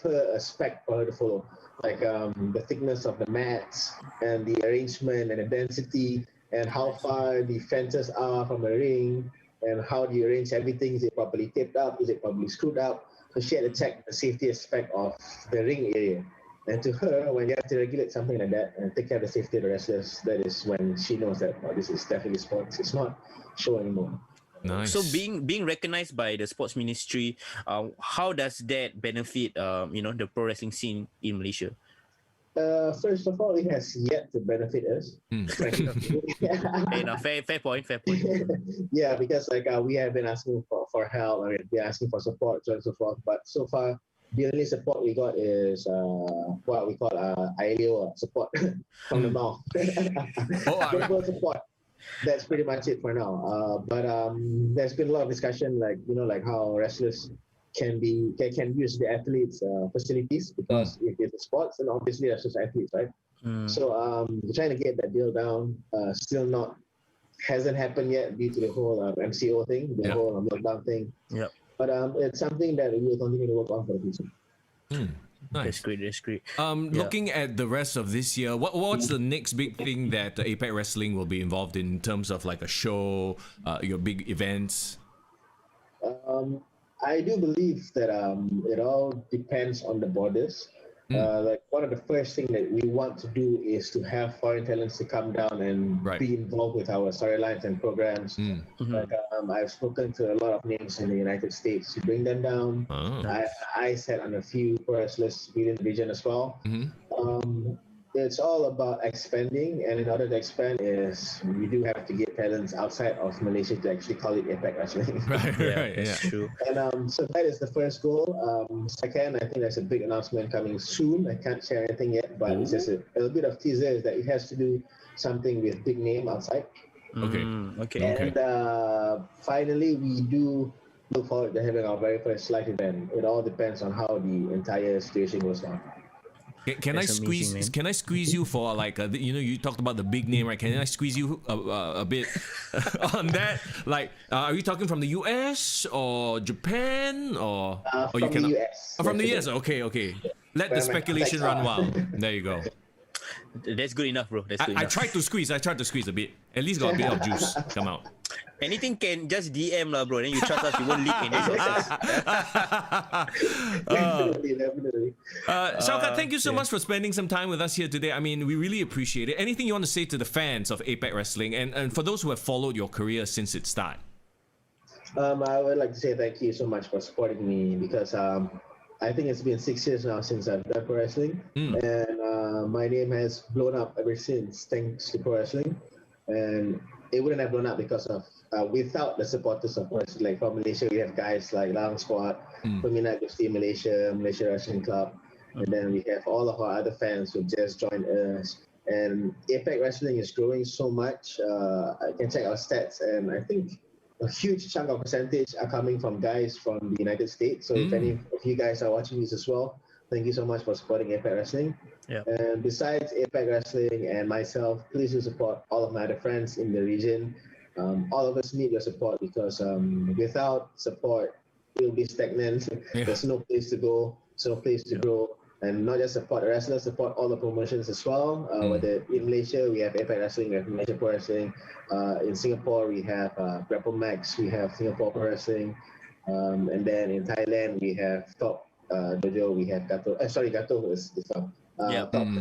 her a spec for her to follow, like the thickness of the mats and the arrangement and the density and how far the fences are from the ring and how do you arrange everything. Is it properly taped up? Is it properly screwed up? So she had to check the safety aspect of the ring area. And to her, when you have to regulate something like that and take care of the safety of the wrestlers, that is when she knows that this is definitely sports. It's not show anymore. Nice. So being recognized by the sports ministry, how does that benefit the pro wrestling scene in Malaysia? First of all, it has yet to benefit us. Fair enough. Fair point. Yeah, because like we have been asking for help, I mean, we're asking for support, so on and so forth. But so far, the only support we got is what we call ILO support from the mouth. Verbal support. That's pretty much it for now. But there's been a lot of discussion, like like how wrestlers can use the athletes' facilities, because if it's sports, then obviously that's just athletes, right? So we're trying to get that deal down. Still hasn't happened yet due to the whole MCO thing, the whole lockdown thing. Yep. But it's something that we will continue to work on for the future. Nice. That's great. Looking at the rest of this year, what's the next big thing that APAC Wrestling will be involved in terms of like a show, your big events? I do believe that it all depends on the borders. Like one of the first things that we want to do is to have foreign talents to come down and be involved with our storylines and programs. Like I've spoken to a lot of names in the United States to bring them down. I sat on a few pro wrestlers within the region as well. It's all about expanding, and in order to expand is we do have to get talents outside of Malaysia to actually call it APAC Wrestling. That's true. And so that is the first goal. Second, I think there's a big announcement coming soon. I can't share anything yet, but it's just a little bit of teaser is that it has to do something with big name outside. Okay. And finally, we do look forward to having our very first live event. It all depends on how the entire situation goes down. Can I squeeze you for like you talked about the big name, right? Can I squeeze you a bit on that? Like, are you talking from the US or Japan or from you cannot? the US? From the US. Okay. Let the speculation run wild. There you go. That's good enough, bro. That's good I enough. tried to squeeze a bit. At least got a bit of juice come out. Anything can just DM lah, bro. Then you trust us, you won't leak any sources. Definitely. Shaukat, thank you so much for spending some time with us here today. I mean, we really appreciate it. Anything you want to say to the fans of APAC Wrestling and for those who have followed your career since its start? I would like to say thank you so much for supporting me, because I think it's been 6 years now since I've done pro wrestling, and my name has blown up ever since, thanks to pro wrestling. And it wouldn't have blown up because of without the supporters of pro wrestling. Like from Malaysia, we have guys like Lang Squad, Peminat Gusti Malaysia Wrestling Club, and then we have all of our other fans who just joined us. And APAC Wrestling is growing so much. I can check our stats, and I think a huge chunk of percentage are coming from guys from the United States. So if any of you guys are watching this as well, thank you so much for supporting APAC Wrestling. And besides APAC Wrestling and myself, please do support all of my other friends in the region. All of us need your support, because without support, we'll be stagnant. There's no place to go, there's no place to grow. And not just support the wrestlers, support all the promotions as well. Whether in Malaysia, we have APAC Wrestling, we have Malaysia Pro Wrestling. In Singapore, we have Grapple Max, we have Singapore Pro Wrestling. And then in Thailand, we have Top Dojo, we have Gato. Gato is Top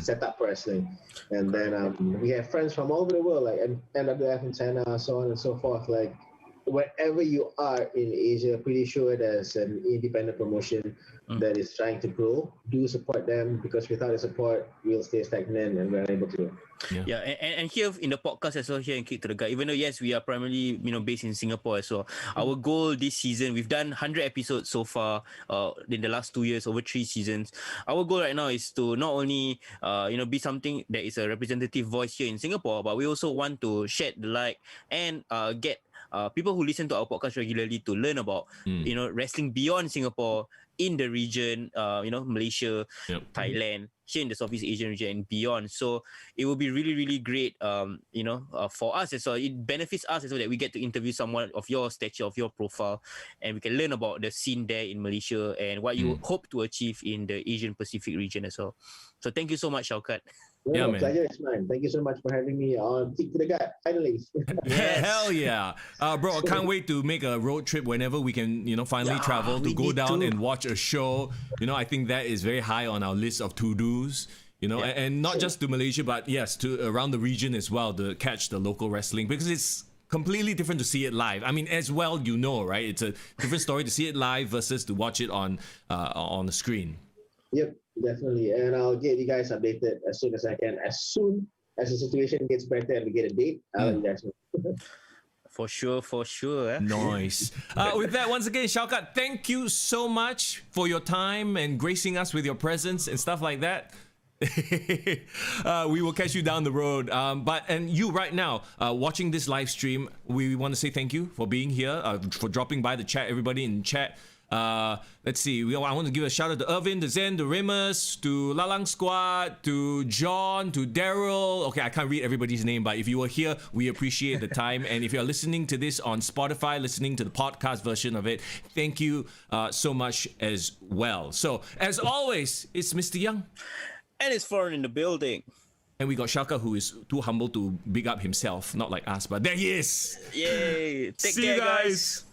Setup Pro Wrestling. And then we have friends from all over the world, like NWF in China, so on and so forth. Like, wherever you are in Asia, pretty sure there's an independent promotion that is trying to grow. Do support them, because without the support, we'll stay stagnant and we're unable to grow. And here in the podcast as well, here in Kick to the Gut, even though yes, we are primarily based in Singapore as well, our goal this season, we've done 100 episodes so far in the last 2 years, over 3 seasons. Our goal right now is to not only be something that is a representative voice here in Singapore, but we also want to shed the light and get people who listen to our podcast regularly to learn about wrestling beyond Singapore, in the region, Malaysia, Thailand, here in the Southeast Asian region and beyond. So it will be really, really great, for us as well. It benefits us as well that we get to interview someone of your stature, of your profile, and we can learn about the scene there in Malaysia and what you hope to achieve in the Asian Pacific region as well. So thank you so much, Shaukat. Yeah, man. Pleasure is mine. Thank you so much for having me on Kick to the Gut, finally. Hell yeah. Bro, I can't wait to make a road trip whenever we can, finally travel to go down and watch a show. I think that is very high on our list of to-dos. And not just to Malaysia, but yes, to around the region as well, to catch the local wrestling, because it's completely different to see it live. I mean, as well, right? It's a different story to see it live versus to watch it on the screen. Yep. Definitely. And I'll get you guys updated as soon as I can. As soon as the situation gets better and we get a date, I'll let you guys know. For sure. Eh? Nice. With that, once again, Shaukat, thank you so much for your time and gracing us with your presence and stuff like that. We will catch you down the road. And you right now, watching this live stream, we want to say thank you for being here, for dropping by the chat, everybody in chat. Let's see. I want to give a shout out to Irvin, to Zen, to Remus, to Lalang Squad, to John, to Daryl. Okay, I can't read everybody's name, but if you were here, we appreciate the time. And if you're listening to this on Spotify, listening to the podcast version of it, thank you so much as well. So, as always, it's Mr. Young. And it's foreign in the building. And we got Shaukat, who is too humble to big up himself, not like us, but there he is. Yay! Take See care, you guys. guys.